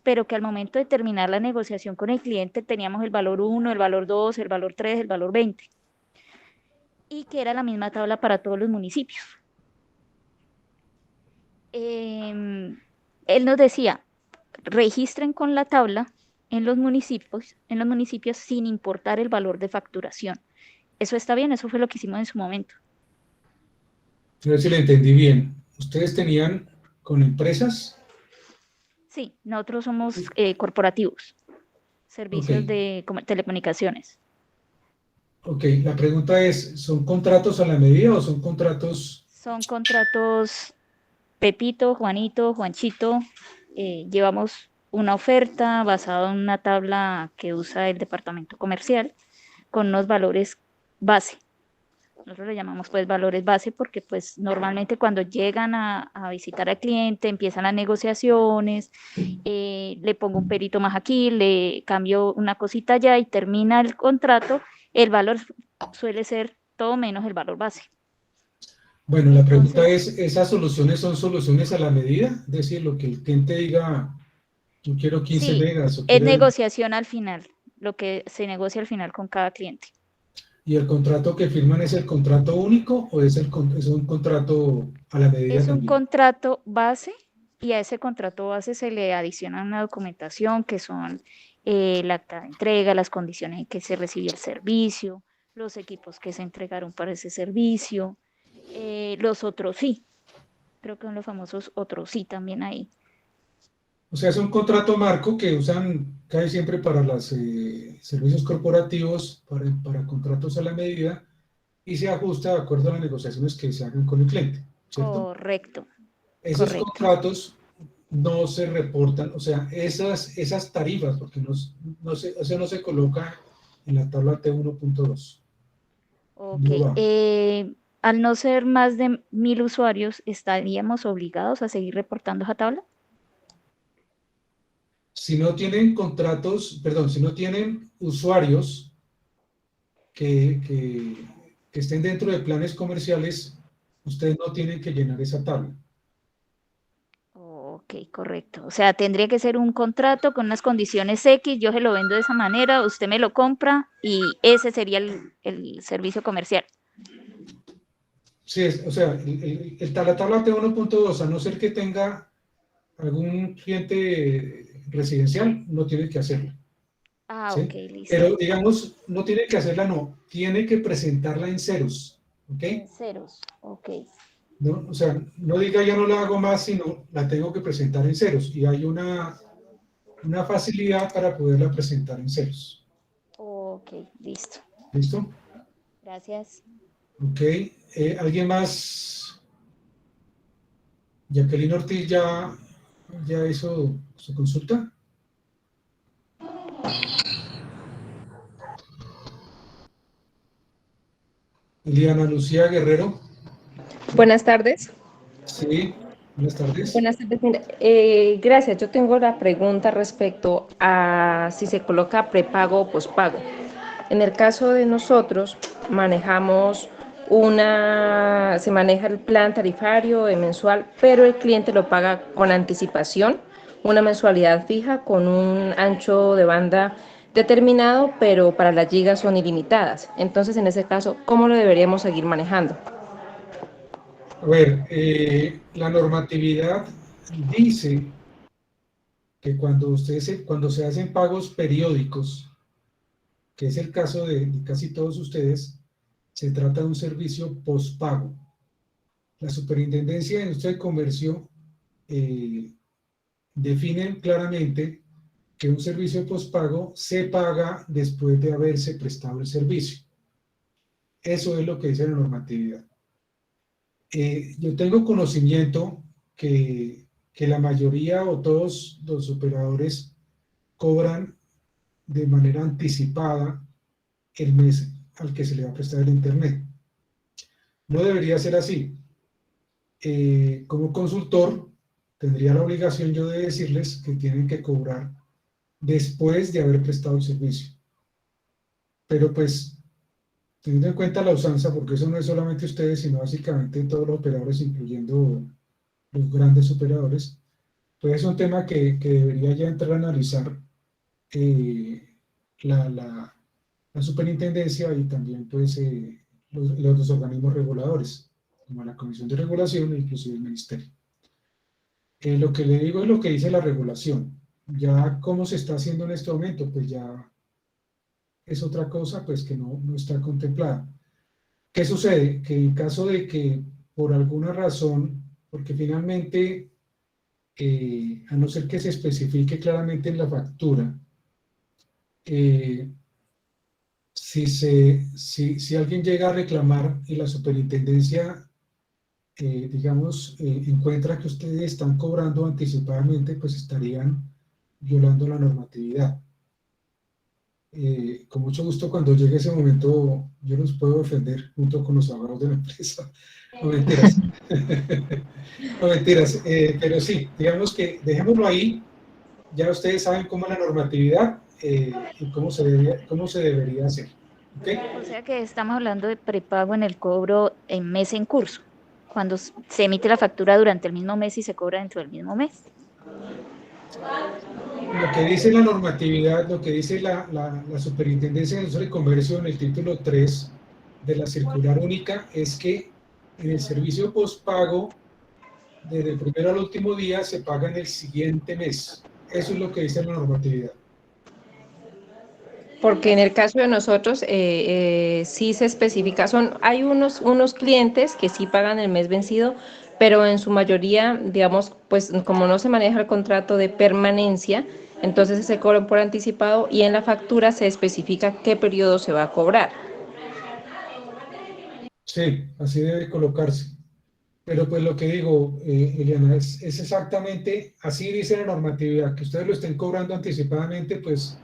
pero que al momento de terminar la negociación con el cliente teníamos el valor 1, el valor 2, el valor 3, el valor 20, y que era la misma tabla para todos los municipios. Él nos decía, registren con la tabla en los municipios sin importar el valor de facturación. Eso está bien, eso fue lo que hicimos en su momento. A ver si le entendí bien. ¿Ustedes tenían con empresas? Sí, nosotros somos corporativos, servicios de telecomunicaciones. Ok, la pregunta es, ¿son contratos a la medida o son contratos? Son contratos Pepito, Juanito, Juanchito, llevamos una oferta basada en una tabla que usa el departamento comercial con unos valores base. Nosotros le llamamos pues valores base porque pues normalmente cuando llegan a visitar al cliente empiezan las negociaciones, le pongo un perito más aquí, le cambio una cosita allá y termina el contrato, el valor suele ser todo menos el valor base. Bueno, la pregunta Entonces, es, ¿esas soluciones son soluciones a la medida? Es decir, lo que el cliente diga, yo quiero 15 sí, megas o es quiero... negociación al final, lo que se negocia al final con cada cliente. ¿Y el contrato que firman es el contrato único o es un contrato a la medida Es un también? contrato base y a ese contrato base se le adiciona una documentación que son el acta de entrega, las condiciones en que se recibió el servicio, los equipos que se entregaron para ese servicio, los otros sí, creo que son los famosos otros sí también ahí. O sea, es un contrato marco que usan casi siempre para los servicios corporativos, para contratos a la medida, y se ajusta de acuerdo a las negociaciones que se hagan con el cliente, ¿cierto? Correcto, Esos correcto. contratos no se reportan, o sea, esas tarifas, porque eso no se coloca en la tabla T1.2. Ok, No va. al no ser más de 1.000 usuarios, ¿estaríamos obligados a seguir reportando esa tabla? Si no tienen contratos, perdón, si no tienen usuarios que estén dentro de planes comerciales, ustedes no tienen que llenar esa tabla. Ok, correcto. O sea, tendría que ser un contrato con unas condiciones X, yo se lo vendo de esa manera, usted me lo compra y ese sería el servicio comercial. Sí, o sea, la tabla T1.2, a no ser que tenga algún cliente residencial, no tiene que hacerla. Ah, ¿Sí? ok, listo. Pero digamos, no tiene que hacerla, no, tiene que presentarla en ceros, ¿ok? En ceros, ok. No, o sea, no diga ya no la hago más, sino la tengo que presentar en ceros. Y hay una facilidad para poderla presentar en ceros. Ok, listo. ¿Listo? Gracias. Ok. ¿Alguien más? Jacqueline Ortiz ya hizo su consulta. Eliana Lucía Guerrero. Buenas tardes. Sí, buenas tardes. Buenas tardes. Mira, gracias. Yo tengo la pregunta respecto a si se coloca prepago o pospago. En el caso de nosotros, se maneja el plan tarifario mensual, pero el cliente lo paga con anticipación, una mensualidad fija con un ancho de banda determinado, pero para las gigas son ilimitadas. Entonces, en ese caso, ¿cómo lo deberíamos seguir manejando? A ver, la normatividad dice que cuando se hacen pagos periódicos, que es el caso de casi todos ustedes, se trata de un servicio postpago. La Superintendencia de Industria y Comercio define claramente que un servicio postpago se paga después de haberse prestado el servicio. Eso es lo que dice la normatividad. Yo tengo conocimiento que la mayoría o todos los operadores cobran de manera anticipada el mes al que se le va a prestar el Internet. No debería ser así. Como consultor, tendría la obligación yo de decirles que tienen que cobrar después de haber prestado el servicio. Pero pues, teniendo en cuenta la usanza, porque eso no es solamente ustedes, sino básicamente todos los operadores, incluyendo los grandes operadores, pues es un tema que debería ya entrar a analizar la superintendencia y también pues los dos organismos reguladores, como la Comisión de Regulación e inclusive el Ministerio. Lo que le digo es lo que dice la regulación. Ya cómo se está haciendo en este momento, pues ya es otra cosa pues que no está contemplada. ¿Qué sucede? Que en caso de que por alguna razón, porque finalmente, a no ser que se especifique claramente en la factura, si alguien llega a reclamar y la superintendencia, digamos, encuentra que ustedes están cobrando anticipadamente, pues estarían violando la normatividad. Con mucho gusto, cuando llegue ese momento, yo los puedo defender junto con los abogados de la empresa. No mentiras. No mentiras. Pero sí, digamos que dejémoslo ahí. Ya ustedes saben cómo es la normatividad y cómo se debería hacer. ¿Okay? O sea que estamos hablando de prepago en el cobro en mes en curso, cuando se emite la factura durante el mismo mes y se cobra dentro del mismo mes. Lo que dice la normatividad, lo que dice la Superintendencia de Industria y Comercio en el título 3 de la circular única es que en el servicio postpago, desde el primero al último día, se paga en el siguiente mes. Eso es lo que dice la normatividad. Porque en el caso de nosotros sí se especifica, hay unos clientes que sí pagan el mes vencido, pero en su mayoría, digamos, pues como no se maneja el contrato de permanencia, entonces se cobran por anticipado y en la factura se especifica qué periodo se va a cobrar. Sí, así debe colocarse. Pero pues lo que digo, Eliana, es exactamente, así dice la normatividad, que ustedes lo estén cobrando anticipadamente, pues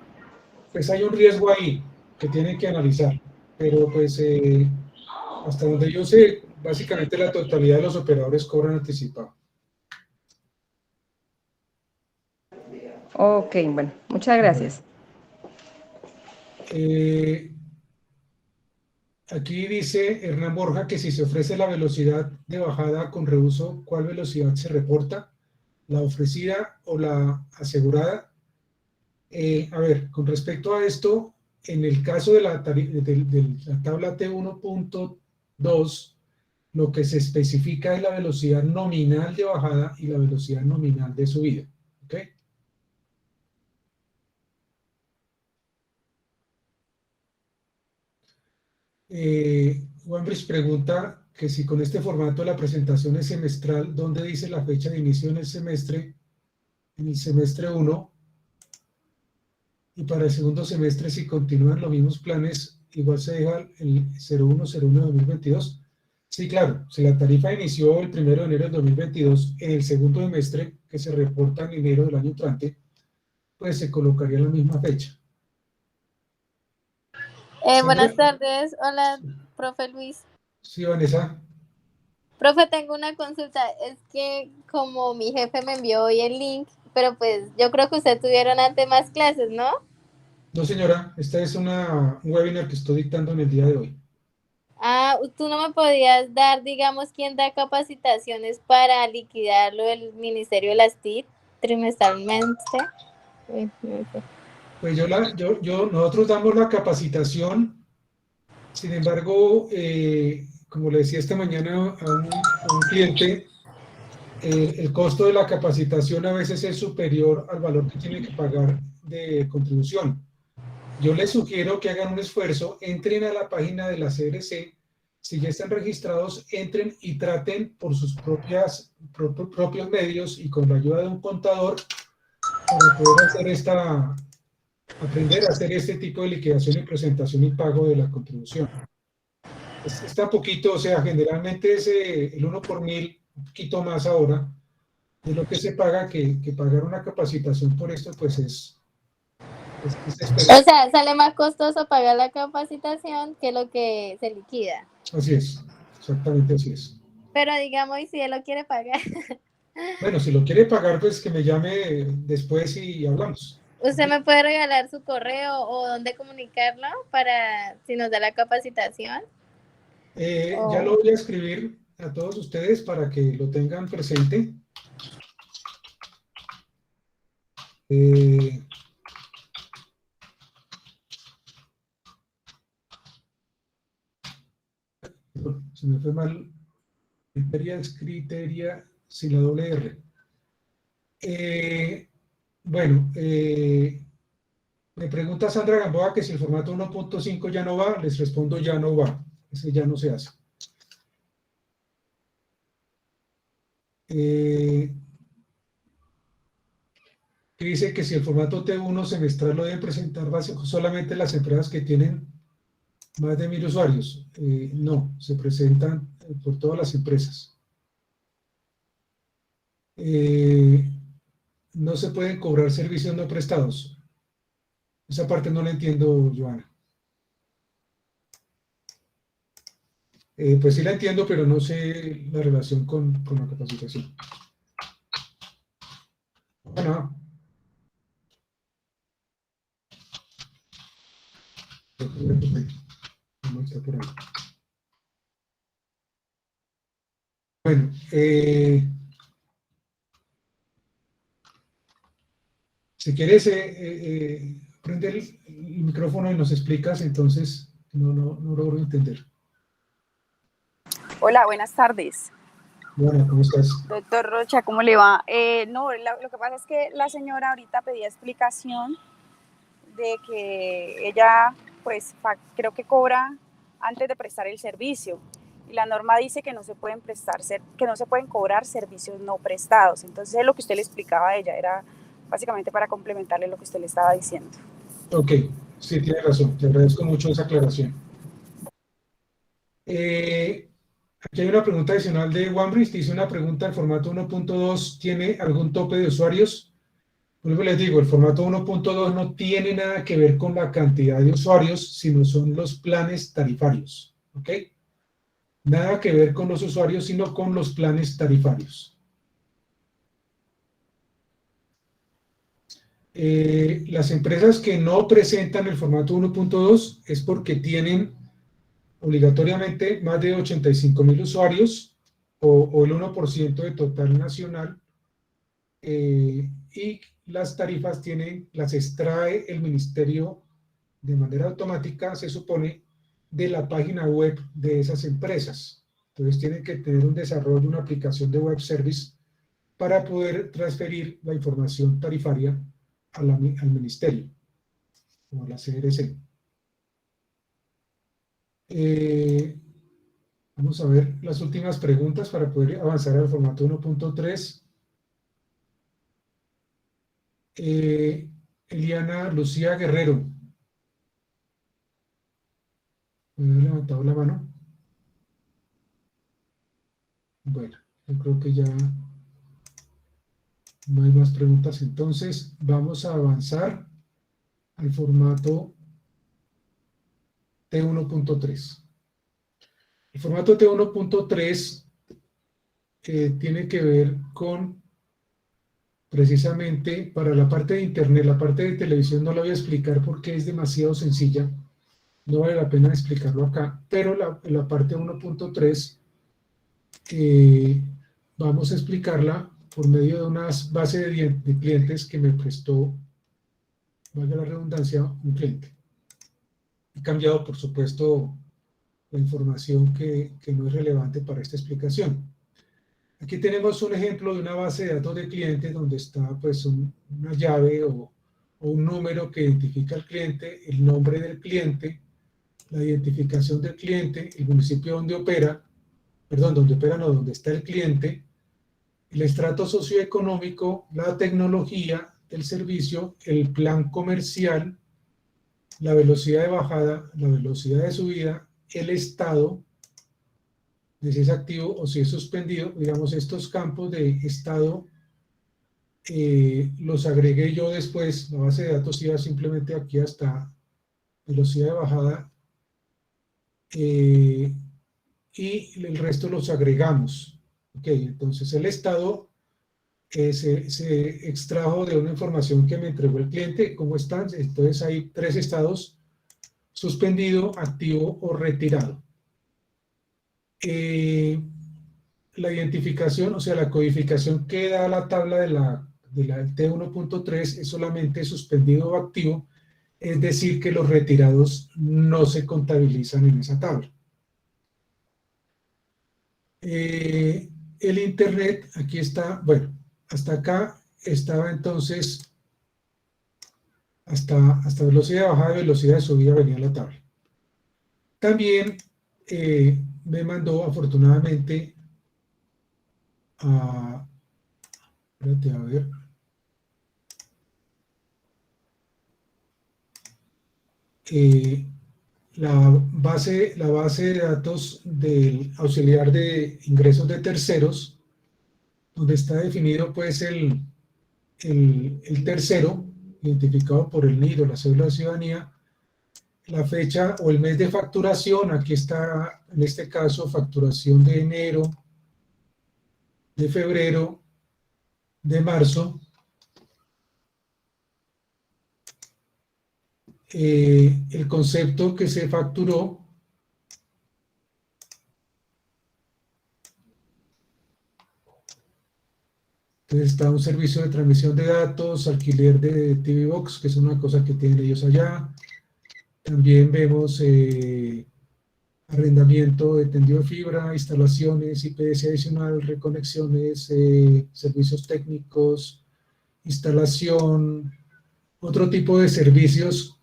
hay un riesgo ahí que tienen que analizar. Pero pues hasta donde yo sé, básicamente la totalidad de los operadores cobran anticipado. Ok, bueno, muchas gracias. Aquí dice Hernán Borja que si se ofrece la velocidad de bajada con reuso, ¿cuál velocidad se reporta? ¿La ofrecida o la asegurada? A ver, con respecto a esto, en el caso de la tabla T1.2, lo que se especifica es la velocidad nominal de bajada y la velocidad nominal de subida. ¿Ok? Wambridge pregunta que si con este formato la presentación es semestral, ¿dónde dice la fecha de inicio en el semestre? En el semestre 1. Y para el segundo semestre, si continúan los mismos planes, igual se deja el 01/01 de 2022. Sí, claro, si la tarifa inició el 1 de enero de 2022, en el segundo semestre, que se reporta en enero del año entrante, pues se colocaría la misma fecha. Buenas tardes, hola, profe Luis. Sí, Vanessa. Profe, tengo una consulta, es que como mi jefe me envió hoy el link, pero pues yo creo que ustedes tuvieron antes más clases, ¿no? No, señora, esta es un webinar que estoy dictando en el día de hoy. Ah, ¿tú no me podías dar, digamos, quién da capacitaciones para liquidarlo del Ministerio de las TIC trimestralmente? Pues nosotros damos la capacitación, sin embargo, como le decía esta mañana a un cliente, el costo de la capacitación a veces es superior al valor que tiene que pagar de contribución. Yo les sugiero que hagan un esfuerzo, entren a la página de la CRC, si ya están registrados, entren y traten por sus propios medios y con la ayuda de un contador para poder aprender a hacer este tipo de liquidación y presentación y pago de la contribución. Está poquito, o sea, generalmente es el 1 por 1000, un poquito más ahora, de lo que se paga, que pagar una capacitación por esto, pues es o sea, sale más costoso pagar la capacitación que lo que se liquida. Así es. exactamente así es. Pero digamos, ¿y si él lo quiere pagar? Bueno, si lo quiere pagar, pues que me llame después y hablamos. ¿Usted me puede regalar su correo o dónde comunicarlo para si nos da la capacitación? Ya lo voy a escribir a todos ustedes para que lo tengan presente. Se me fue mal. Criteria sin la doble R. Bueno, me pregunta Sandra Gamboa que si el formato 1.5 ya no va, les respondo ya no va, ese ya no se hace. Que dice que si el formato T1 semestral lo deben presentar solamente las empresas que tienen más de 1000 usuarios. No, se presentan por todas las empresas. No se pueden cobrar servicios no prestados. Esa parte no la entiendo, Joana. Pues sí la entiendo, pero no sé la relación con la capacitación. Bueno. No está por ahí. Bueno, si quieres, prende el micrófono y nos explicas, entonces no logro entender. Hola, buenas tardes. Bueno, ¿cómo estás? Doctor Rocha, ¿cómo le va? No, lo que pasa es que la señora ahorita pedía explicación de que ella, pues, creo que cobra antes de prestar el servicio. Y la norma dice que no se pueden cobrar servicios no prestados. Entonces, lo que usted le explicaba a ella era básicamente para complementarle lo que usted le estaba diciendo. Ok, sí, tiene razón. Te agradezco mucho esa aclaración. Aquí hay una pregunta adicional de Wambris. Dice una pregunta: ¿el formato 1.2 tiene algún tope de usuarios? Pues les digo, el formato 1.2 no tiene nada que ver con la cantidad de usuarios, sino son los planes tarifarios. ¿Ok? Nada que ver con los usuarios, sino con los planes tarifarios. Las empresas que no presentan el formato 1.2 es porque tienen obligatoriamente más de 85,000 usuarios o el 1% de total nacional, y las tarifas las extrae el ministerio de manera automática, se supone, de la página web de esas empresas. Entonces tienen que tener un desarrollo, una aplicación de web service para poder transferir la información tarifaria al ministerio o a la CRC. Vamos a ver las últimas preguntas para poder avanzar al formato 1.3. Eliana Lucía Guerrero. ¿Me ha levantado la mano? Bueno, yo creo que ya no hay más preguntas. Entonces, vamos a avanzar al formato T1.3. El formato T1.3 tiene que ver con, precisamente, para la parte de Internet. La parte de televisión no la voy a explicar porque es demasiado sencilla. No vale la pena explicarlo acá. Pero la parte 1.3 vamos a explicarla por medio de una base de clientes que me prestó, valga la redundancia, un cliente. He cambiado, por supuesto, la información que no es relevante para esta explicación. Aquí tenemos un ejemplo de una base de datos de clientes donde está pues una llave o un número que identifica al cliente, el nombre del cliente, la identificación del cliente, el municipio donde opera, donde está el cliente, el estrato socioeconómico, la tecnología del servicio, el plan comercial, la velocidad de bajada, la velocidad de subida, el estado, de si es activo o si es suspendido. Digamos, estos campos de estado los agregué yo después. La base de datos iba simplemente aquí hasta velocidad de bajada, y y el resto los agregamos. Ok, entonces el estado se extrajo de una información que me entregó el cliente, ¿cómo están? Entonces hay 3 estados: suspendido, activo o retirado. La identificación, o sea, la codificación que da la tabla de la T1.3 es solamente suspendido o activo, es decir, que los retirados no se contabilizan en esa tabla. El Internet, aquí está, bueno, hasta acá estaba entonces, hasta velocidad de bajada y velocidad de subida venía la tabla. También me mandó afortunadamente a, espérate, a ver, la base de datos del auxiliar de ingresos de terceros, donde está definido pues el tercero, identificado por el NID o la cédula de ciudadanía, la fecha o el mes de facturación. Aquí está, en este caso, facturación de enero, de febrero, de marzo. El concepto que se facturó, entonces está un servicio de transmisión de datos, alquiler de TV Box, que es una cosa que tienen ellos allá. También vemos arrendamiento de tendido de fibra, instalaciones, IPS adicional, reconexiones, servicios técnicos, instalación, otro tipo de servicios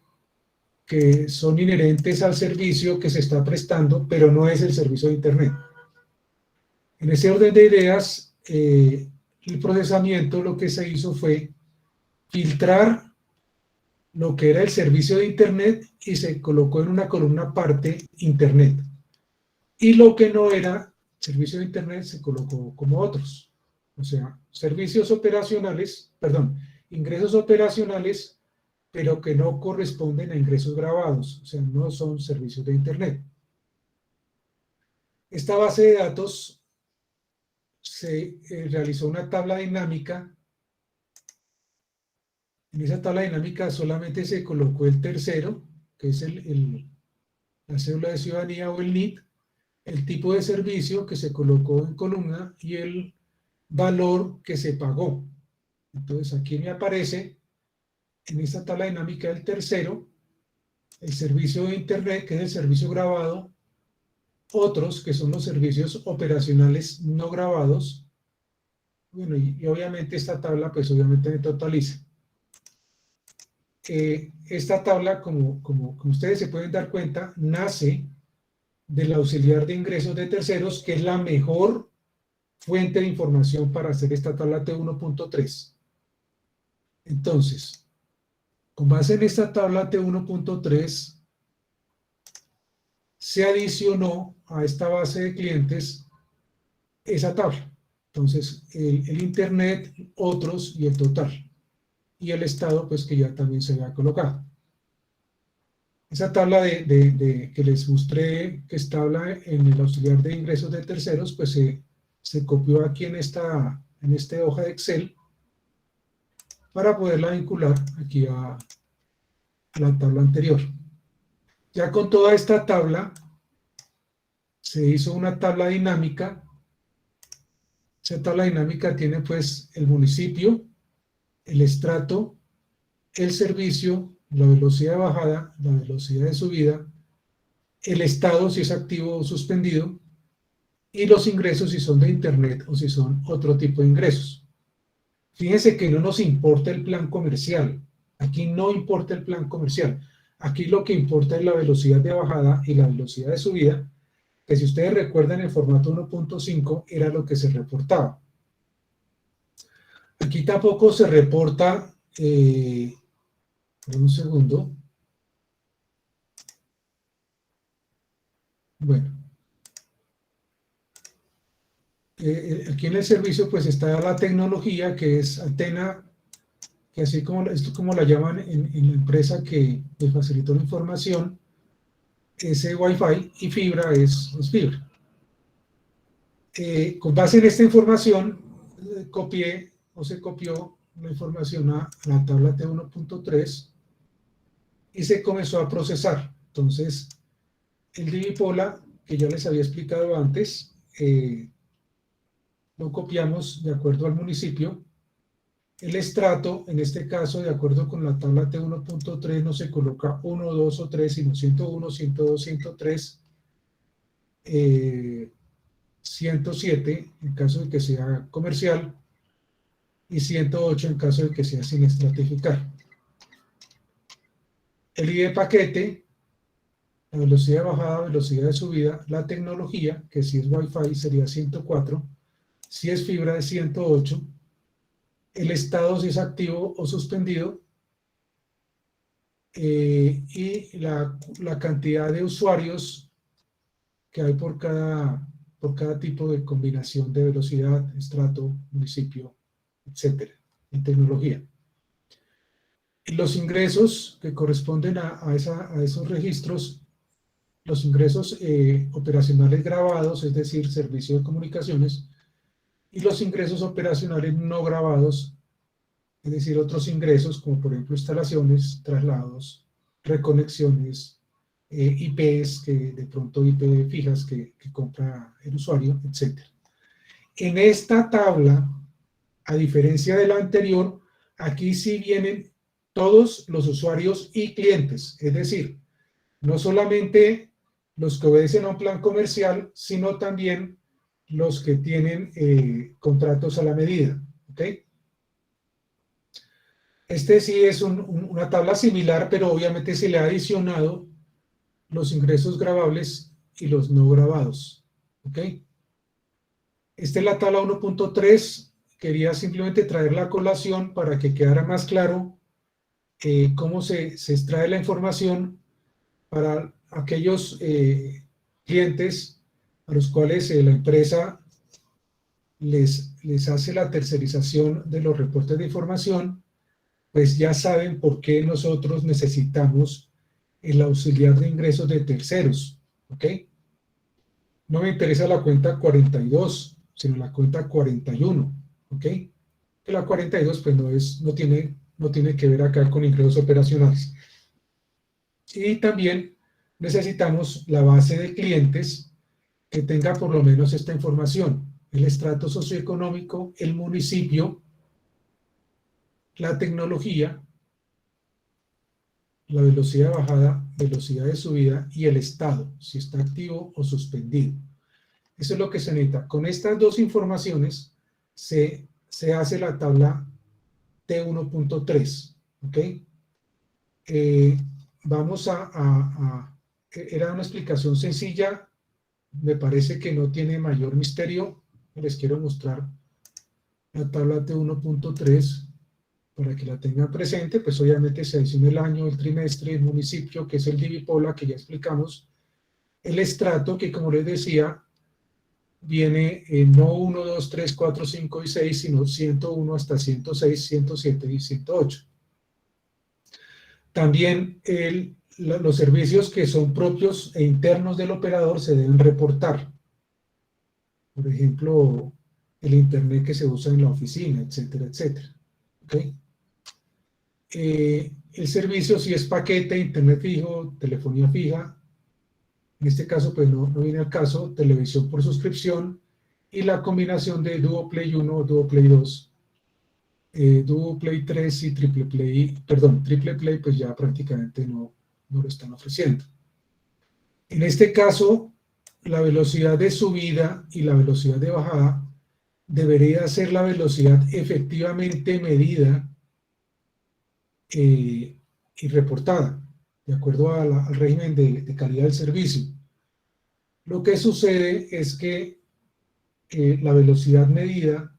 que son inherentes al servicio que se está prestando, pero no es el servicio de Internet. En ese orden de ideas, el procesamiento lo que se hizo fue filtrar lo que era el servicio de Internet y se colocó en una columna aparte Internet. Y lo que no era servicio de Internet se colocó como otros. O sea, servicios operacionales, perdón, ingresos operacionales, pero que no corresponden a ingresos grabados, o sea, no son servicios de Internet. Esta base de datos se realizó una tabla dinámica. En esa tabla dinámica solamente se colocó el tercero, que es la cédula de ciudadanía o el NID, el tipo de servicio que se colocó en columna y el valor que se pagó. Entonces aquí me aparece en esta tabla dinámica el tercero, el servicio de Internet, que es el servicio grabado, otros que son los servicios operacionales no grabados. Bueno, y obviamente esta tabla pues obviamente me totaliza. Esta tabla, como ustedes se pueden dar cuenta, nace del auxiliar de ingresos de terceros, que es la mejor fuente de información para hacer esta tabla T1.3. Entonces, con base en esta tabla T1.3, se adicionó a esta base de clientes esa tabla. Entonces, el Internet, otros y el total. Y el estado, pues que ya también se había colocado. Esa tabla que les mostré, que está en el auxiliar de ingresos de terceros, pues se copió aquí en esta hoja de Excel para poderla vincular aquí a la tabla anterior. Ya con toda esta tabla, se hizo una tabla dinámica. Esa tabla dinámica tiene pues el municipio, el estrato, el servicio, la velocidad de bajada, la velocidad de subida, el estado si es activo o suspendido, y los ingresos si son de Internet o si son otro tipo de ingresos. Fíjense que no nos importa el plan comercial. Aquí no importa el plan comercial. Aquí lo que importa es la velocidad de bajada y la velocidad de subida, que si ustedes recuerdan el formato 1.5 era lo que se reportaba. Aquí tampoco se reporta, un segundo. Bueno. Aquí en el servicio pues está la tecnología que es Atena, que así como esto como la llaman en la empresa que les facilitó la información, ese Wi-Fi, y fibra es fibra. Con base en esta información, copié o se copió la información a la tabla T1.3 y se comenzó a procesar. Entonces, el Divipola, que ya les había explicado antes, lo copiamos de acuerdo al municipio. El estrato, en este caso, de acuerdo con la tabla T1.3, no se coloca 1, 2 o 3, sino 101, 102, 103, 107 en caso de que sea comercial y 108 en caso de que sea sin estratificar. El ID de paquete, la velocidad de bajada, velocidad de subida, la tecnología, que si es Wi-Fi sería 104, si es fibra es 108, el estado si es activo o suspendido, y la cantidad de usuarios que hay por cada tipo de combinación de velocidad, estrato, municipio, etcétera, en tecnología. Los ingresos que corresponden a esos registros, los ingresos operacionales grabados, es decir, servicio de comunicaciones, y los ingresos operacionales no grabados, es decir, otros ingresos como por ejemplo instalaciones, traslados, reconexiones, IPs, que de pronto IP fijas que compra el usuario, etc. En esta tabla, a diferencia de la anterior, aquí sí vienen todos los usuarios y clientes, es decir, no solamente los que obedecen a un plan comercial, sino también los que tienen contratos a la medida, ¿ok? Este sí es una tabla similar, pero obviamente se le ha adicionado los ingresos grabables y los no grabados, ¿ok? Esta es la tabla 1.3, quería simplemente traerla a colación para que quedara más claro cómo se extrae la información para aquellos clientes a los cuales la empresa les hace la tercerización de los reportes de información, pues ya saben por qué nosotros necesitamos el auxiliar de ingresos de terceros, ¿ok? No me interesa la cuenta 42, sino la cuenta 41, ¿ok? Que la 42 pues no tiene que ver acá con ingresos operacionales. Y también necesitamos la base de clientes que tenga por lo menos esta información: el estrato socioeconómico, el municipio, la tecnología, la velocidad de bajada, velocidad de subida y el estado, si está activo o suspendido. Eso es lo que se necesita. Con estas dos informaciones se hace la tabla T1.3, ¿ok? Vamos era una explicación sencilla, me parece que no tiene mayor misterio. Les quiero mostrar la tabla T1.3 para que la tengan presente. Pues obviamente se adiciona el año, el trimestre, el municipio, que es el Divipola, que ya explicamos, el estrato, que como les decía, viene no 1, 2, 3, 4, 5 y 6, sino 101 hasta 106, 107 y 108. También los servicios que son propios e internos del operador se deben reportar. Por ejemplo, el internet que se usa en la oficina, etcétera, etcétera. ¿Okay? El servicio, si es paquete, internet fijo, telefonía fija, en este caso pues no viene al caso, televisión por suscripción, y la combinación de Duoplay 1 o Duoplay 2, Duoplay 3 y Triple Play, Triple Play pues ya prácticamente no lo están ofreciendo. En este caso, la velocidad de subida y la velocidad de bajada debería ser la velocidad efectivamente medida y reportada, de acuerdo al régimen de calidad del servicio. Lo que sucede es que la velocidad medida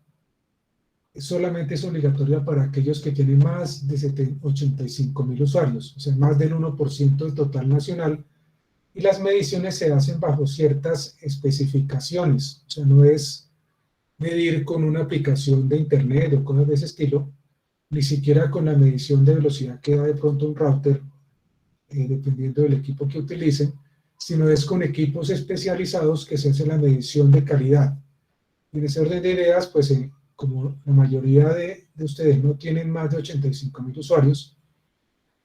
solamente es obligatoria para aquellos que tienen más de 85,000 usuarios, o sea, más del 1% del total nacional, y las mediciones se hacen bajo ciertas especificaciones, o sea, no es medir con una aplicación de internet o cosas de ese estilo, ni siquiera con la medición de velocidad que da de pronto un router, dependiendo del equipo que utilicen, sino es con equipos especializados que se hace la medición de calidad. En ese orden de ideas, pues como la mayoría de ustedes no tienen más de 85.000 usuarios,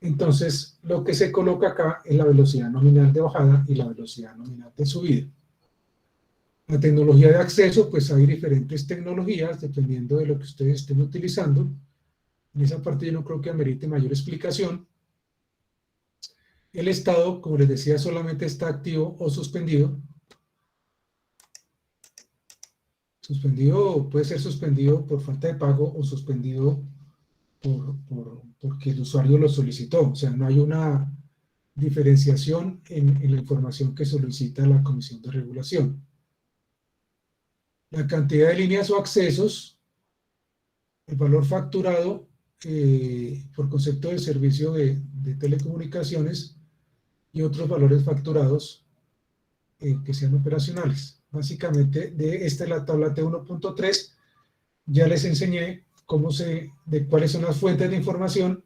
entonces lo que se coloca acá es la velocidad nominal de bajada y la velocidad nominal de subida. La tecnología de acceso, pues hay diferentes tecnologías dependiendo de lo que ustedes estén utilizando. En esa parte yo no creo que amerite mayor explicación. El estado, como les decía, solamente está activo o suspendido. Suspendido puede ser suspendido por falta de pago o suspendido porque el usuario lo solicitó. O sea, no hay una diferenciación en la información que solicita la Comisión de Regulación. La cantidad de líneas o accesos, el valor facturado por concepto del servicio de telecomunicaciones y otros valores facturados que sean operacionales. Básicamente, esta es la tabla T1.3. Ya les enseñé de cuáles son las fuentes de información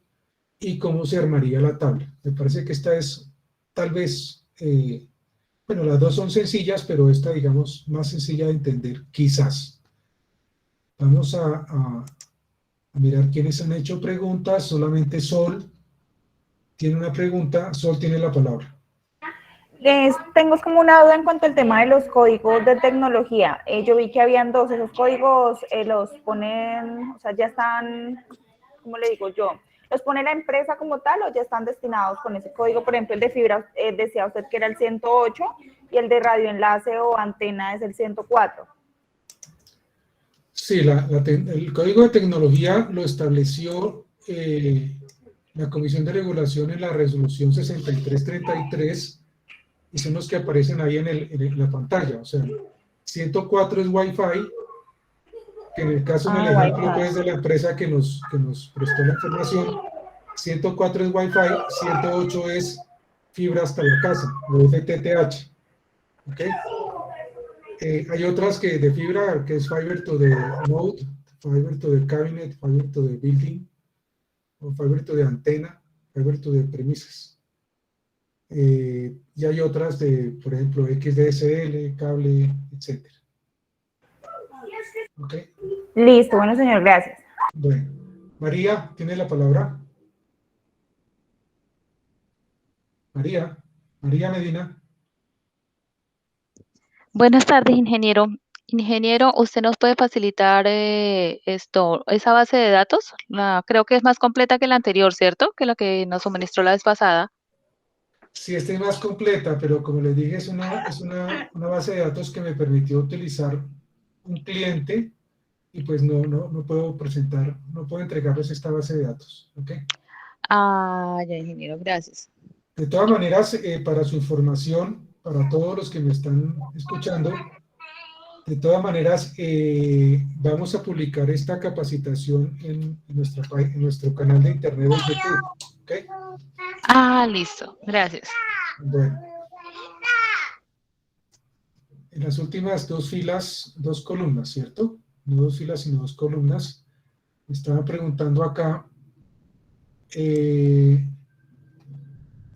y cómo se armaría la tabla. Me parece que esta es, tal vez, bueno, las dos son sencillas, pero esta, digamos, más sencilla de entender, quizás. Vamos a mirar quiénes han hecho preguntas. Solamente Sol tiene una pregunta. Sol tiene la palabra. Tengo como una duda en cuanto al tema de los códigos de tecnología. Yo vi que habían dos, esos códigos los ponen, o sea, ya están, ¿cómo le digo yo? ¿Los pone la empresa como tal o ya están destinados con ese código? Por ejemplo, el de fibra, decía usted que era el 108 y el de radioenlace o antena es el 104. Sí, el código de tecnología lo estableció la Comisión de Regulación en la resolución 6333 y son los que aparecen ahí en la pantalla. O sea, 104 es Wi-Fi, que en el caso del ejemplo pues, de la empresa que nos prestó la información, 104 es Wi-Fi, 108 es fibra hasta la casa, o FTTH. ¿Ok? Hay otras que de fibra, que es Fiber to the Node, Fiber to the Cabinet, Fiber to the Building, o Fiber to the Antena, Fiber to the Premises. Y hay otras de, por ejemplo, XDSL, cable, etc. ¿Ok? Listo, bueno, señor, gracias. Bueno, María, ¿tiene la palabra? María Medina. Buenas tardes, ingeniero. Ingeniero, ¿usted nos puede facilitar esa base de datos? Creo que es más completa que la anterior, ¿cierto? Que la que nos suministró la vez pasada. Sí, esta es más completa, pero como les dije, es una base de datos que me permitió utilizar un cliente y pues no puedo presentar, no puedo entregarles esta base de datos. ¿Ok? Ah, ya, ingeniero, gracias. De todas maneras, para su información, para todos los que me están escuchando, de todas maneras, vamos a publicar esta capacitación en nuestro canal de internet de YouTube. ¿Ok? Ah, listo, gracias. Bueno. En las últimas dos columnas, ¿cierto? No dos filas, sino dos columnas. Me estaban preguntando acá.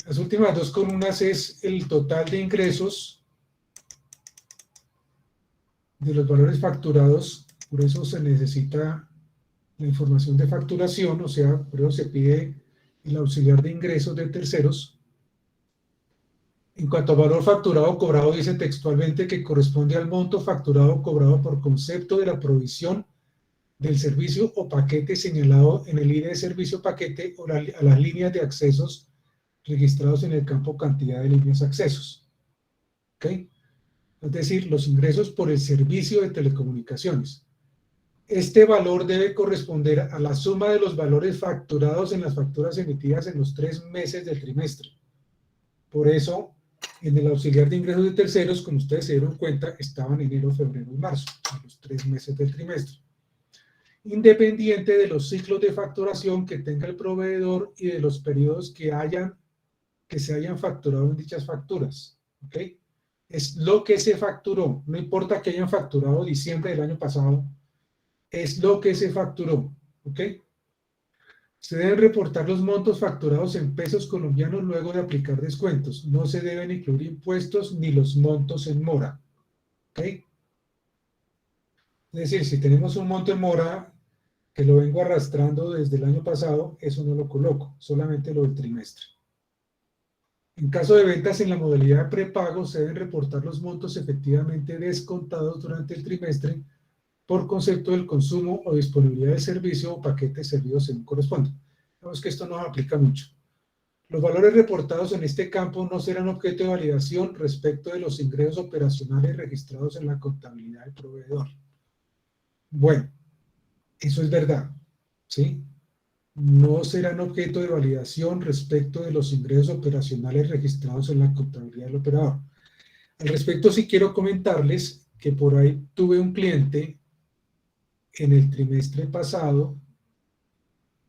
Las últimas dos columnas es el total de ingresos de los valores facturados. Por eso se necesita la información de facturación, o sea, por eso se pide el auxiliar de ingresos de terceros. En cuanto al valor facturado o cobrado, dice textualmente que corresponde al monto facturado o cobrado por concepto de la provisión del servicio o paquete señalado en el ID de servicio paquete o a las líneas de accesos registrados en el campo cantidad de líneas accesos. ¿Ok? Es decir, los ingresos por el servicio de telecomunicaciones. Este valor debe corresponder a la suma de los valores facturados en las facturas emitidas en los 3 meses del trimestre. Por eso, en el auxiliar de ingresos de terceros, como ustedes se dieron cuenta, estaban enero, febrero y marzo, los 3 meses del trimestre. Independiente de los ciclos de facturación que tenga el proveedor y de los periodos que se hayan facturado en dichas facturas. ¿Ok? Es lo que se facturó, no importa que hayan facturado diciembre del año pasado, es lo que se facturó. ¿Ok? Se deben reportar los montos facturados en pesos colombianos luego de aplicar descuentos. No se deben incluir impuestos ni los montos en mora. ¿Ok? Es decir, si tenemos un monto en mora que lo vengo arrastrando desde el año pasado, eso no lo coloco, solamente lo del trimestre. En caso de ventas en la modalidad de prepago, se deben reportar los montos efectivamente descontados durante el trimestre por concepto del consumo o disponibilidad de servicio o paquete servido según corresponde. Vemos que esto nos aplica mucho. Los valores reportados en este campo no serán objeto de validación respecto de los ingresos operacionales registrados en la contabilidad del proveedor. Bueno, eso es verdad, ¿sí? No serán objeto de validación respecto de los ingresos operacionales registrados en la contabilidad del operador. Al respecto, sí quiero comentarles que por ahí tuve un cliente en el trimestre pasado,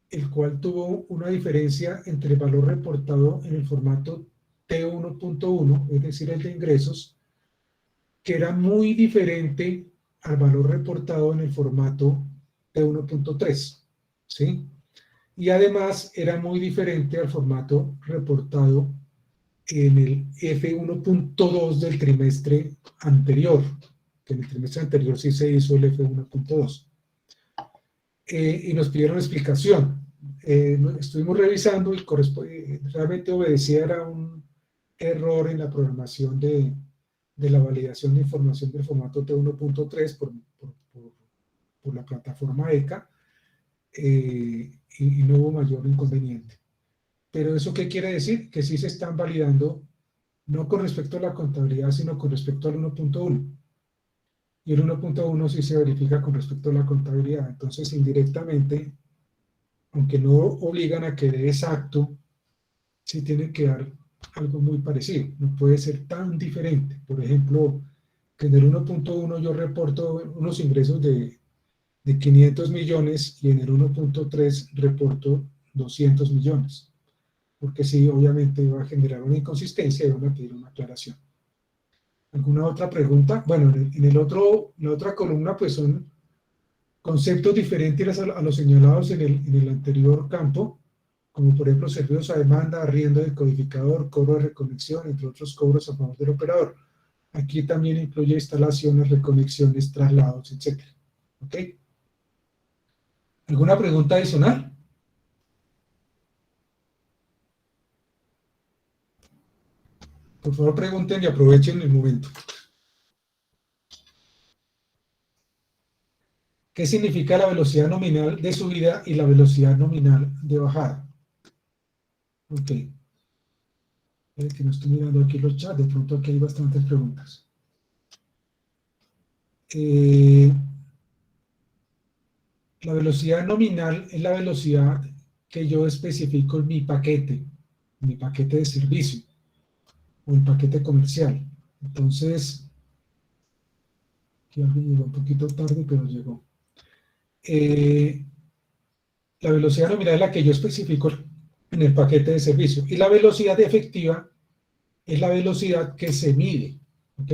el cual tuvo una diferencia entre el valor reportado en el formato T1.1, es decir, el de ingresos, que era muy diferente al valor reportado en el formato T1.3, ¿sí? Y además era muy diferente al formato reportado en el F1.2 del trimestre anterior, que en el trimestre anterior sí se hizo el F1.2. Y nos pidieron explicación. Estuvimos revisando y realmente obedecía era un error en la programación de la validación de información del formato T1.3 por la plataforma ECA, y no hubo mayor inconveniente. Pero ¿eso qué quiere decir? Que sí se están validando, no con respecto a la contabilidad, sino con respecto al 1.1. Y el 1.1 sí se verifica con respecto a la contabilidad. Entonces, indirectamente, aunque no obligan a que dé exacto, sí tiene que dar algo muy parecido. No puede ser tan diferente. Por ejemplo, que en el 1.1 yo reporto unos ingresos de 500 millones y en el 1.3 reporto 200 millones. Porque sí, obviamente va a generar una inconsistencia y van a pedir una aclaración. ¿Alguna otra pregunta? Bueno, la otra columna pues son conceptos diferentes a los señalados en el anterior campo, como por ejemplo servicios a demanda, arriendo del codificador, cobro de reconexión, entre otros cobros a favor del operador. Aquí también incluye instalaciones, reconexiones, traslados, etc. ¿Ok? ¿Alguna pregunta adicional? Por favor, pregunten y aprovechen el momento. ¿Qué significa la velocidad nominal de subida y la velocidad nominal de bajada? Ok. Que no estoy mirando aquí los chats, de pronto aquí hay bastantes preguntas. La velocidad nominal es la velocidad que yo especifico en mi paquete de servicio o el paquete comercial. Entonces, aquí alguien llegó un poquito tarde, pero llegó. La velocidad nominal es la que yo especifico en el paquete de servicio. Y la velocidad efectiva es la velocidad que se mide. ¿Ok?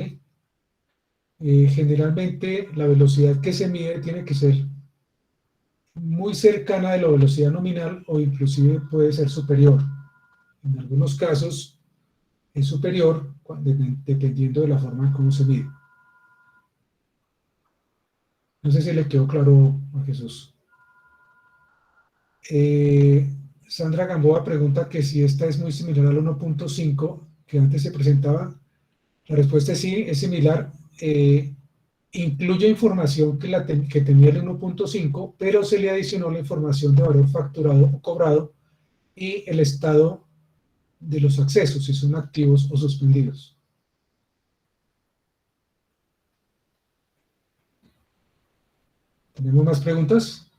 Generalmente la velocidad que se mide tiene que ser muy cercana de la velocidad nominal o inclusive puede ser superior. En algunos casos es superior dependiendo de la forma en cómo se mide. No sé si le quedó claro a Jesús. Sandra Gamboa pregunta que si esta es muy similar al 1.5 que antes se presentaba. La respuesta es sí, es similar. Incluye información que tenía el 1.5, pero se le adicionó la información de valor facturado o cobrado y el estado de los accesos, si son activos o suspendidos. ¿Tenemos más preguntas?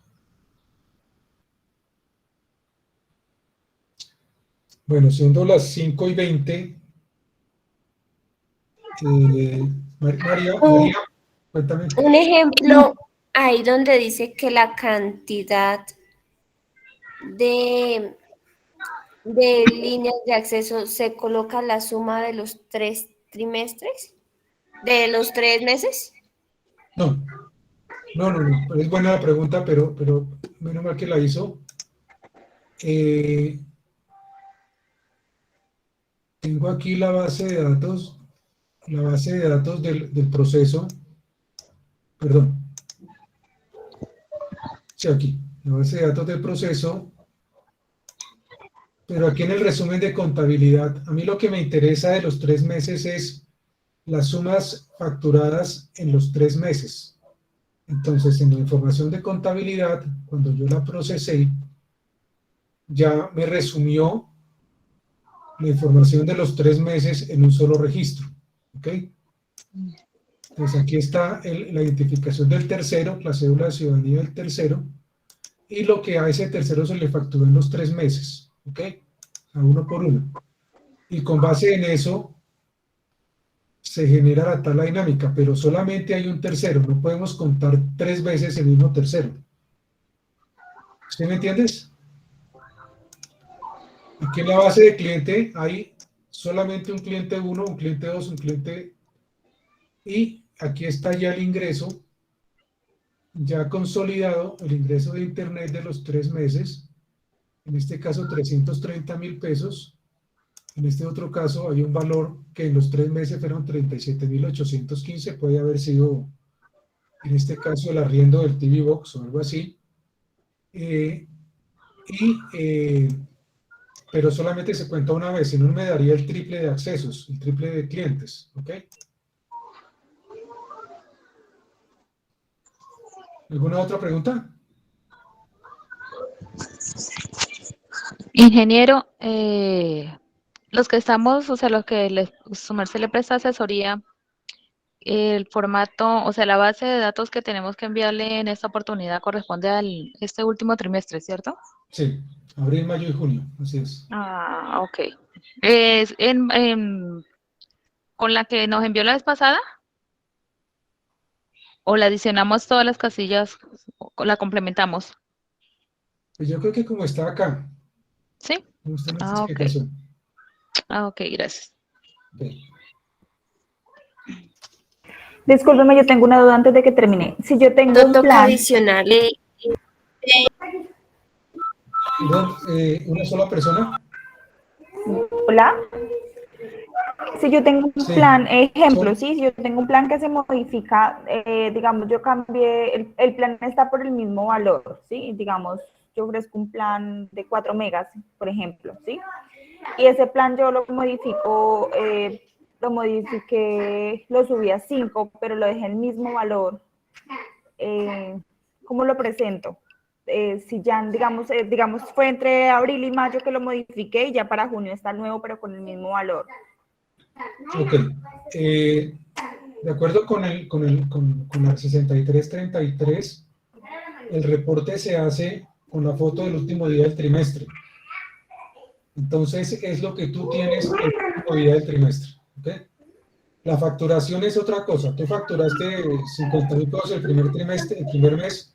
Bueno, siendo las 5:20, María, cuéntame. Un ejemplo ahí donde dice que la cantidad de líneas de acceso se coloca la suma de los 3 trimestres, de los 3 meses. No. Es buena la pregunta, pero menos mal que la hizo. Tengo aquí la base de datos del proceso. Perdón. Sí, aquí, la base de datos del proceso. Pero aquí en el resumen de contabilidad, a mí lo que me interesa de los 3 meses es las sumas facturadas en los 3 meses. Entonces, en la información de contabilidad, cuando yo la procesé, ya me resumió la información de los 3 meses en un solo registro. ¿Ok? Entonces, aquí está la identificación del tercero, la cédula de ciudadanía del tercero, y lo que a ese tercero se le facturó en los 3 meses. ¿Ok? A uno por uno. Y con base en eso se genera la tabla dinámica, pero solamente hay un tercero, no podemos contar 3 veces el mismo tercero. ¿Sí me entiendes? Aquí en la base de cliente hay solamente un cliente 1, un cliente 2, un cliente, y aquí está ya el ingreso, ya consolidado, el ingreso de internet de los 3 meses, en este caso 330.000 pesos. En este otro caso hay un valor que en los 3 meses fueron 37.815, puede haber sido, en este caso, el arriendo del TV Box o algo así. Pero solamente se cuenta una vez, si no me daría el triple de accesos, el triple de clientes. ¿Ok? ¿Alguna otra pregunta? Ingeniero, los que estamos, o sea, los que su merced le presta asesoría, el formato, o sea, la base de datos que tenemos que enviarle en esta oportunidad corresponde al este último trimestre, ¿cierto? Sí, abril, mayo y junio, así es. Ah, ok. ¿Con la que nos envió la vez pasada? ¿O la adicionamos todas las casillas, o la complementamos? Pues yo creo que como está acá, ¿Sí? como está en esta Ah, ok. explicación. Ah, ok, gracias. Ok. Discúlpeme, yo tengo una duda antes de que termine. Si yo tengo No un toca plan, adicionarle. Perdón, ¿una sola persona? hola, si yo tengo un Sí. plan, ejemplo, Son- sí, si yo tengo un plan que se modifica, digamos, yo cambié, el plan está por el mismo valor, sí, digamos, yo ofrezco un plan de 4 megas, por ejemplo, sí, y ese plan yo lo modifiqué, lo subí a 5, pero lo dejé el mismo valor. ¿Cómo lo presento? Si ya, digamos, fue entre abril y mayo que lo modifiqué y ya para junio está el nuevo, pero con el mismo valor. Ok. De acuerdo con la 6333, el reporte se hace con la foto del último día del trimestre. Entonces, es lo que tú tienes el último día del trimestre. ¿Ok? La facturación es otra cosa. Tú facturaste 50.000 pesos el primer trimestre, el primer mes,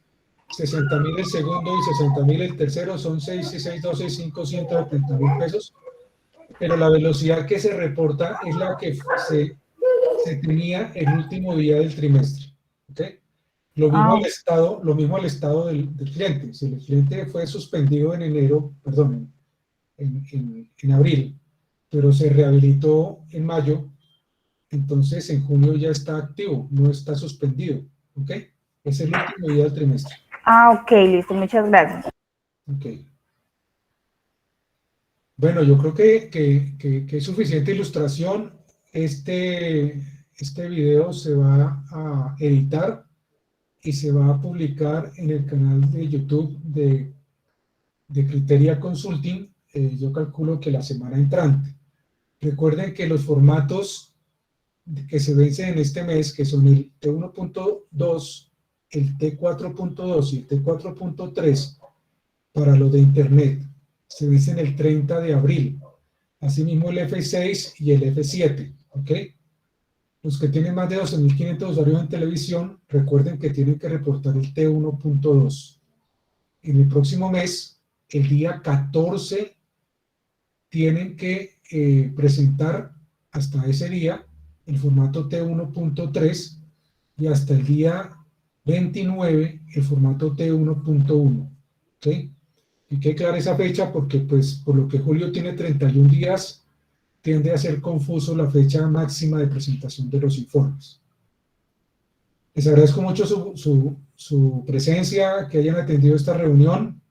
60.000 el segundo y 60.000 el tercero, son 6 y 6, 12, 5, 170.000 pesos. Pero la velocidad que se reporta es la que se tenía el último día del trimestre. ¿Ok? Lo mismo al estado del cliente. Si el cliente fue suspendido en enero, perdón, en abril, pero se rehabilitó en mayo, entonces en junio ya está activo, no está suspendido. ¿Ok? Es el último día del trimestre. Ok, listo, muchas gracias. Ok. Bueno, yo creo que es suficiente ilustración. Este video se va a editar y se va a publicar en el canal de YouTube de Criteria Consulting. Yo calculo que la semana entrante. Recuerden que los formatos que se vencen en este mes, que son el T1.2, el T4.2 y el T4.3, para los de Internet, se vencen el 30 de abril. Asimismo el F6 y el F7, ¿ok? Los que tienen más de 12.500 usuarios en televisión, recuerden que tienen que reportar el T1.2. En el próximo mes, el día 14, tienen que presentar hasta ese día el formato T1.3 y hasta el día 29 el formato T1.1. ¿Ok? Y que clara esa fecha porque, pues, por lo que julio tiene 31 días, tiende a ser confuso la fecha máxima de presentación de los informes. Les agradezco mucho su presencia, que hayan atendido esta reunión.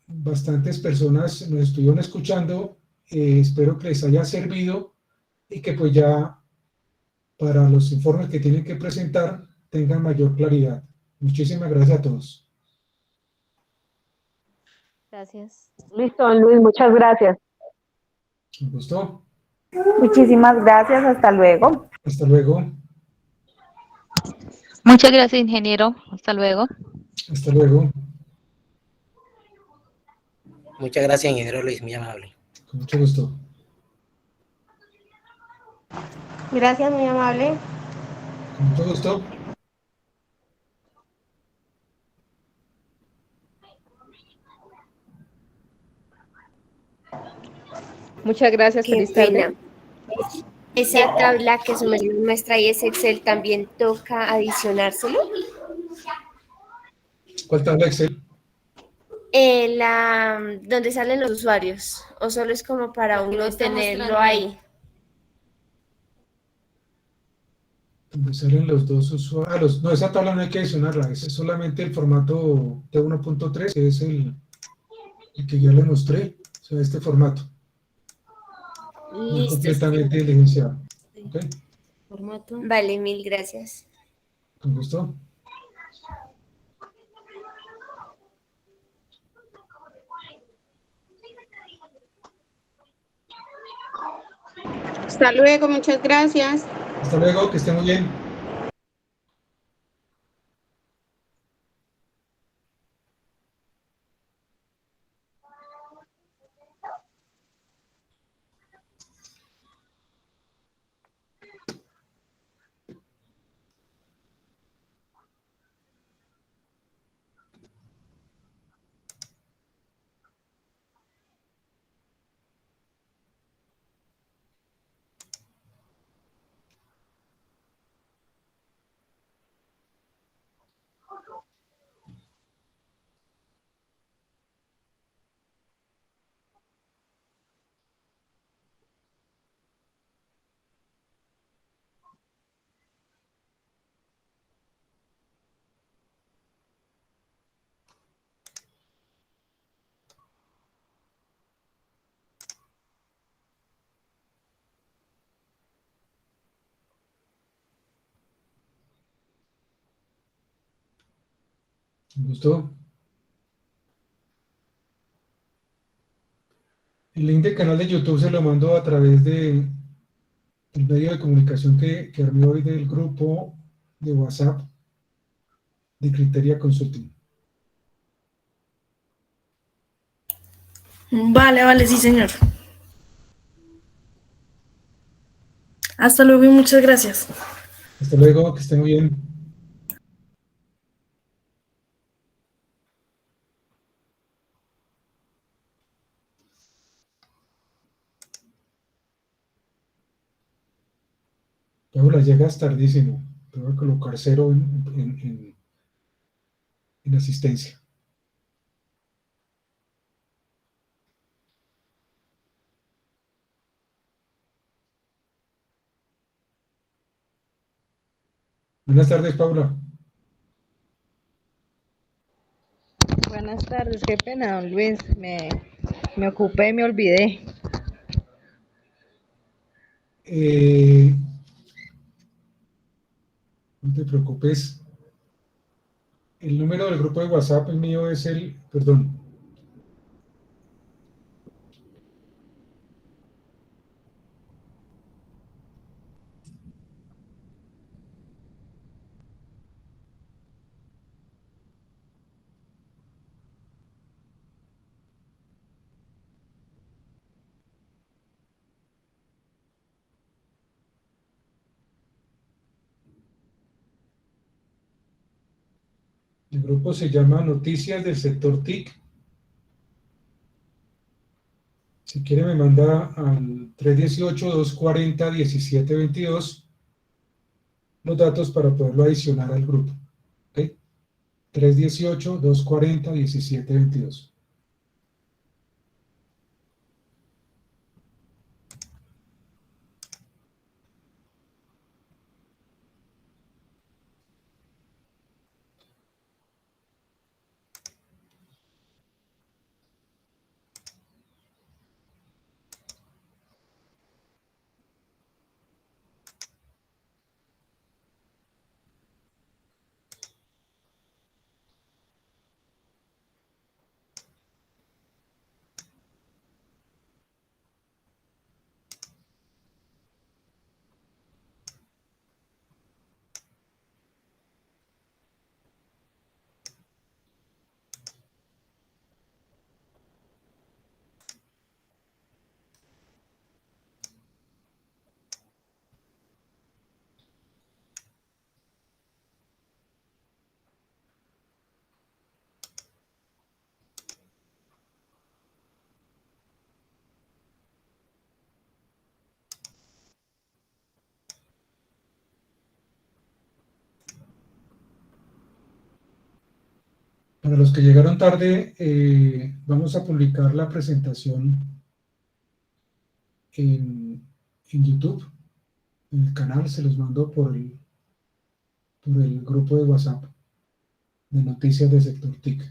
Bastantes personas nos estuvieron escuchando. Espero que les haya servido y que pues ya para los informes que tienen que presentar tengan mayor claridad. Muchísimas gracias a todos. Gracias. Listo, don Luis, muchas gracias. Un gusto. Muchísimas gracias, hasta luego. Hasta luego. Muchas gracias, ingeniero. Hasta luego. Hasta luego. Muchas gracias, ingeniero Luis, muy amable. Con mucho gusto. Gracias, muy amable. Con mucho gusto. Muchas gracias, Qué feliz tarde. pena. Esa tabla que su merced muestra y ese Excel también toca adicionárselo. ¿Cuál tabla Excel? Donde salen los usuarios, o solo es como para uno tenerlo ahí. Donde salen los dos usuarios. No, esa tabla no hay que adicionarla. Ese es solamente el formato T1.3, que es el que ya le mostré. O sea, este formato. No es Listo. completamente diligenciado. ¿Ok? Formato. Vale, mil gracias. Con gusto. Hasta luego, muchas gracias. Hasta luego, que esté muy bien. Un gusto. El link del canal de YouTube se lo mando a través de el medio de comunicación que armé hoy del grupo de WhatsApp de Criteria Consulting. Vale, sí, señor. Hasta luego y muchas gracias. Hasta luego, que estén muy bien. Paula, llegas tardísimo. Te voy a colocar 0 en asistencia. Buenas tardes, Paula. Buenas tardes, qué pena, don Luis, me ocupé, me olvidé. No te preocupes. El número del grupo de WhatsApp, el mío es perdón. El grupo se llama Noticias del Sector TIC. Si quiere me manda al 318-240-1722 los datos para poderlo adicionar al grupo. ¿Ok? 318-240-1722. Para los que llegaron tarde, vamos a publicar la presentación en YouTube, en el canal, se los mando por el grupo de WhatsApp de noticias del sector TIC.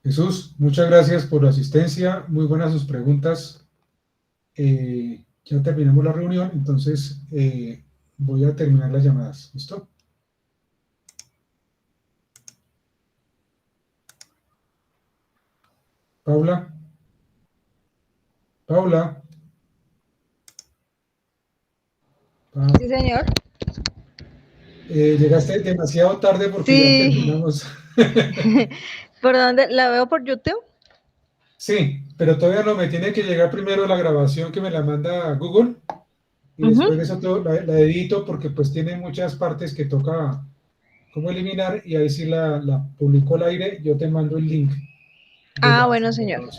Jesús, muchas gracias por la asistencia, muy buenas sus preguntas. Ya terminamos la reunión, entonces voy a terminar las llamadas. ¿Listo? Paula. Paula. Sí, señor. Llegaste demasiado tarde porque ya terminamos. ¿Por dónde? ¿La veo por YouTube? Sí, pero todavía no, me tiene que llegar primero la grabación que me la manda a Google y después de eso la edito porque pues tiene muchas partes que toca como eliminar y ahí sí la publico al aire, yo te mando el link. Ah, bueno, señor.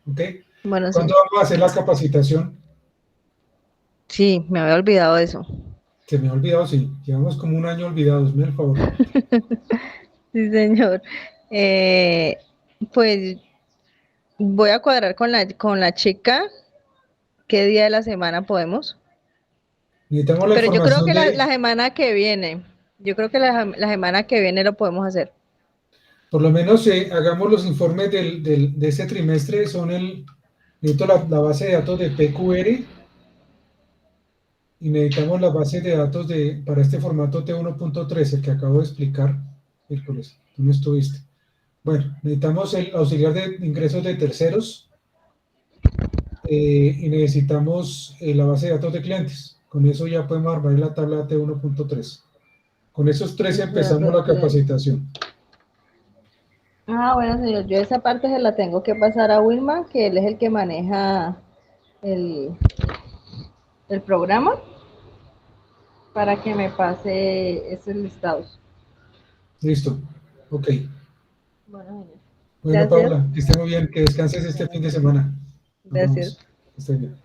¿Ok? Bueno, ¿Cuándo señor. vamos a hacer la capacitación? Sí, me había olvidado de eso. Se me ha olvidado, sí. Llevamos como un año olvidados, me el favor. Sí, señor. Pues voy a cuadrar con la chica qué día de la semana podemos. Necesitamos la Pero yo creo información que de, la semana que viene, yo creo que la semana que viene lo podemos hacer. por lo menos hagamos los informes de ese trimestre, necesito la base de datos de PQR y necesitamos la base de datos para este formato T1.3, el que acabo de explicar, miércoles, tú no estuviste. Bueno, necesitamos el auxiliar de ingresos de terceros y necesitamos la base de datos de clientes. Con eso ya podemos armar la tabla T1.3. Con esos tres empezamos la capacitación. Ah, bueno, señor, yo esa parte se la tengo que pasar a Wilma, que él es el que maneja el programa, para que me pase esos listados. Listo, ok. Bueno, señor. Bueno, Gracias. Paula, que esté muy bien, que descanses este fin de semana. Nos Gracias. vemos. Que esté bien.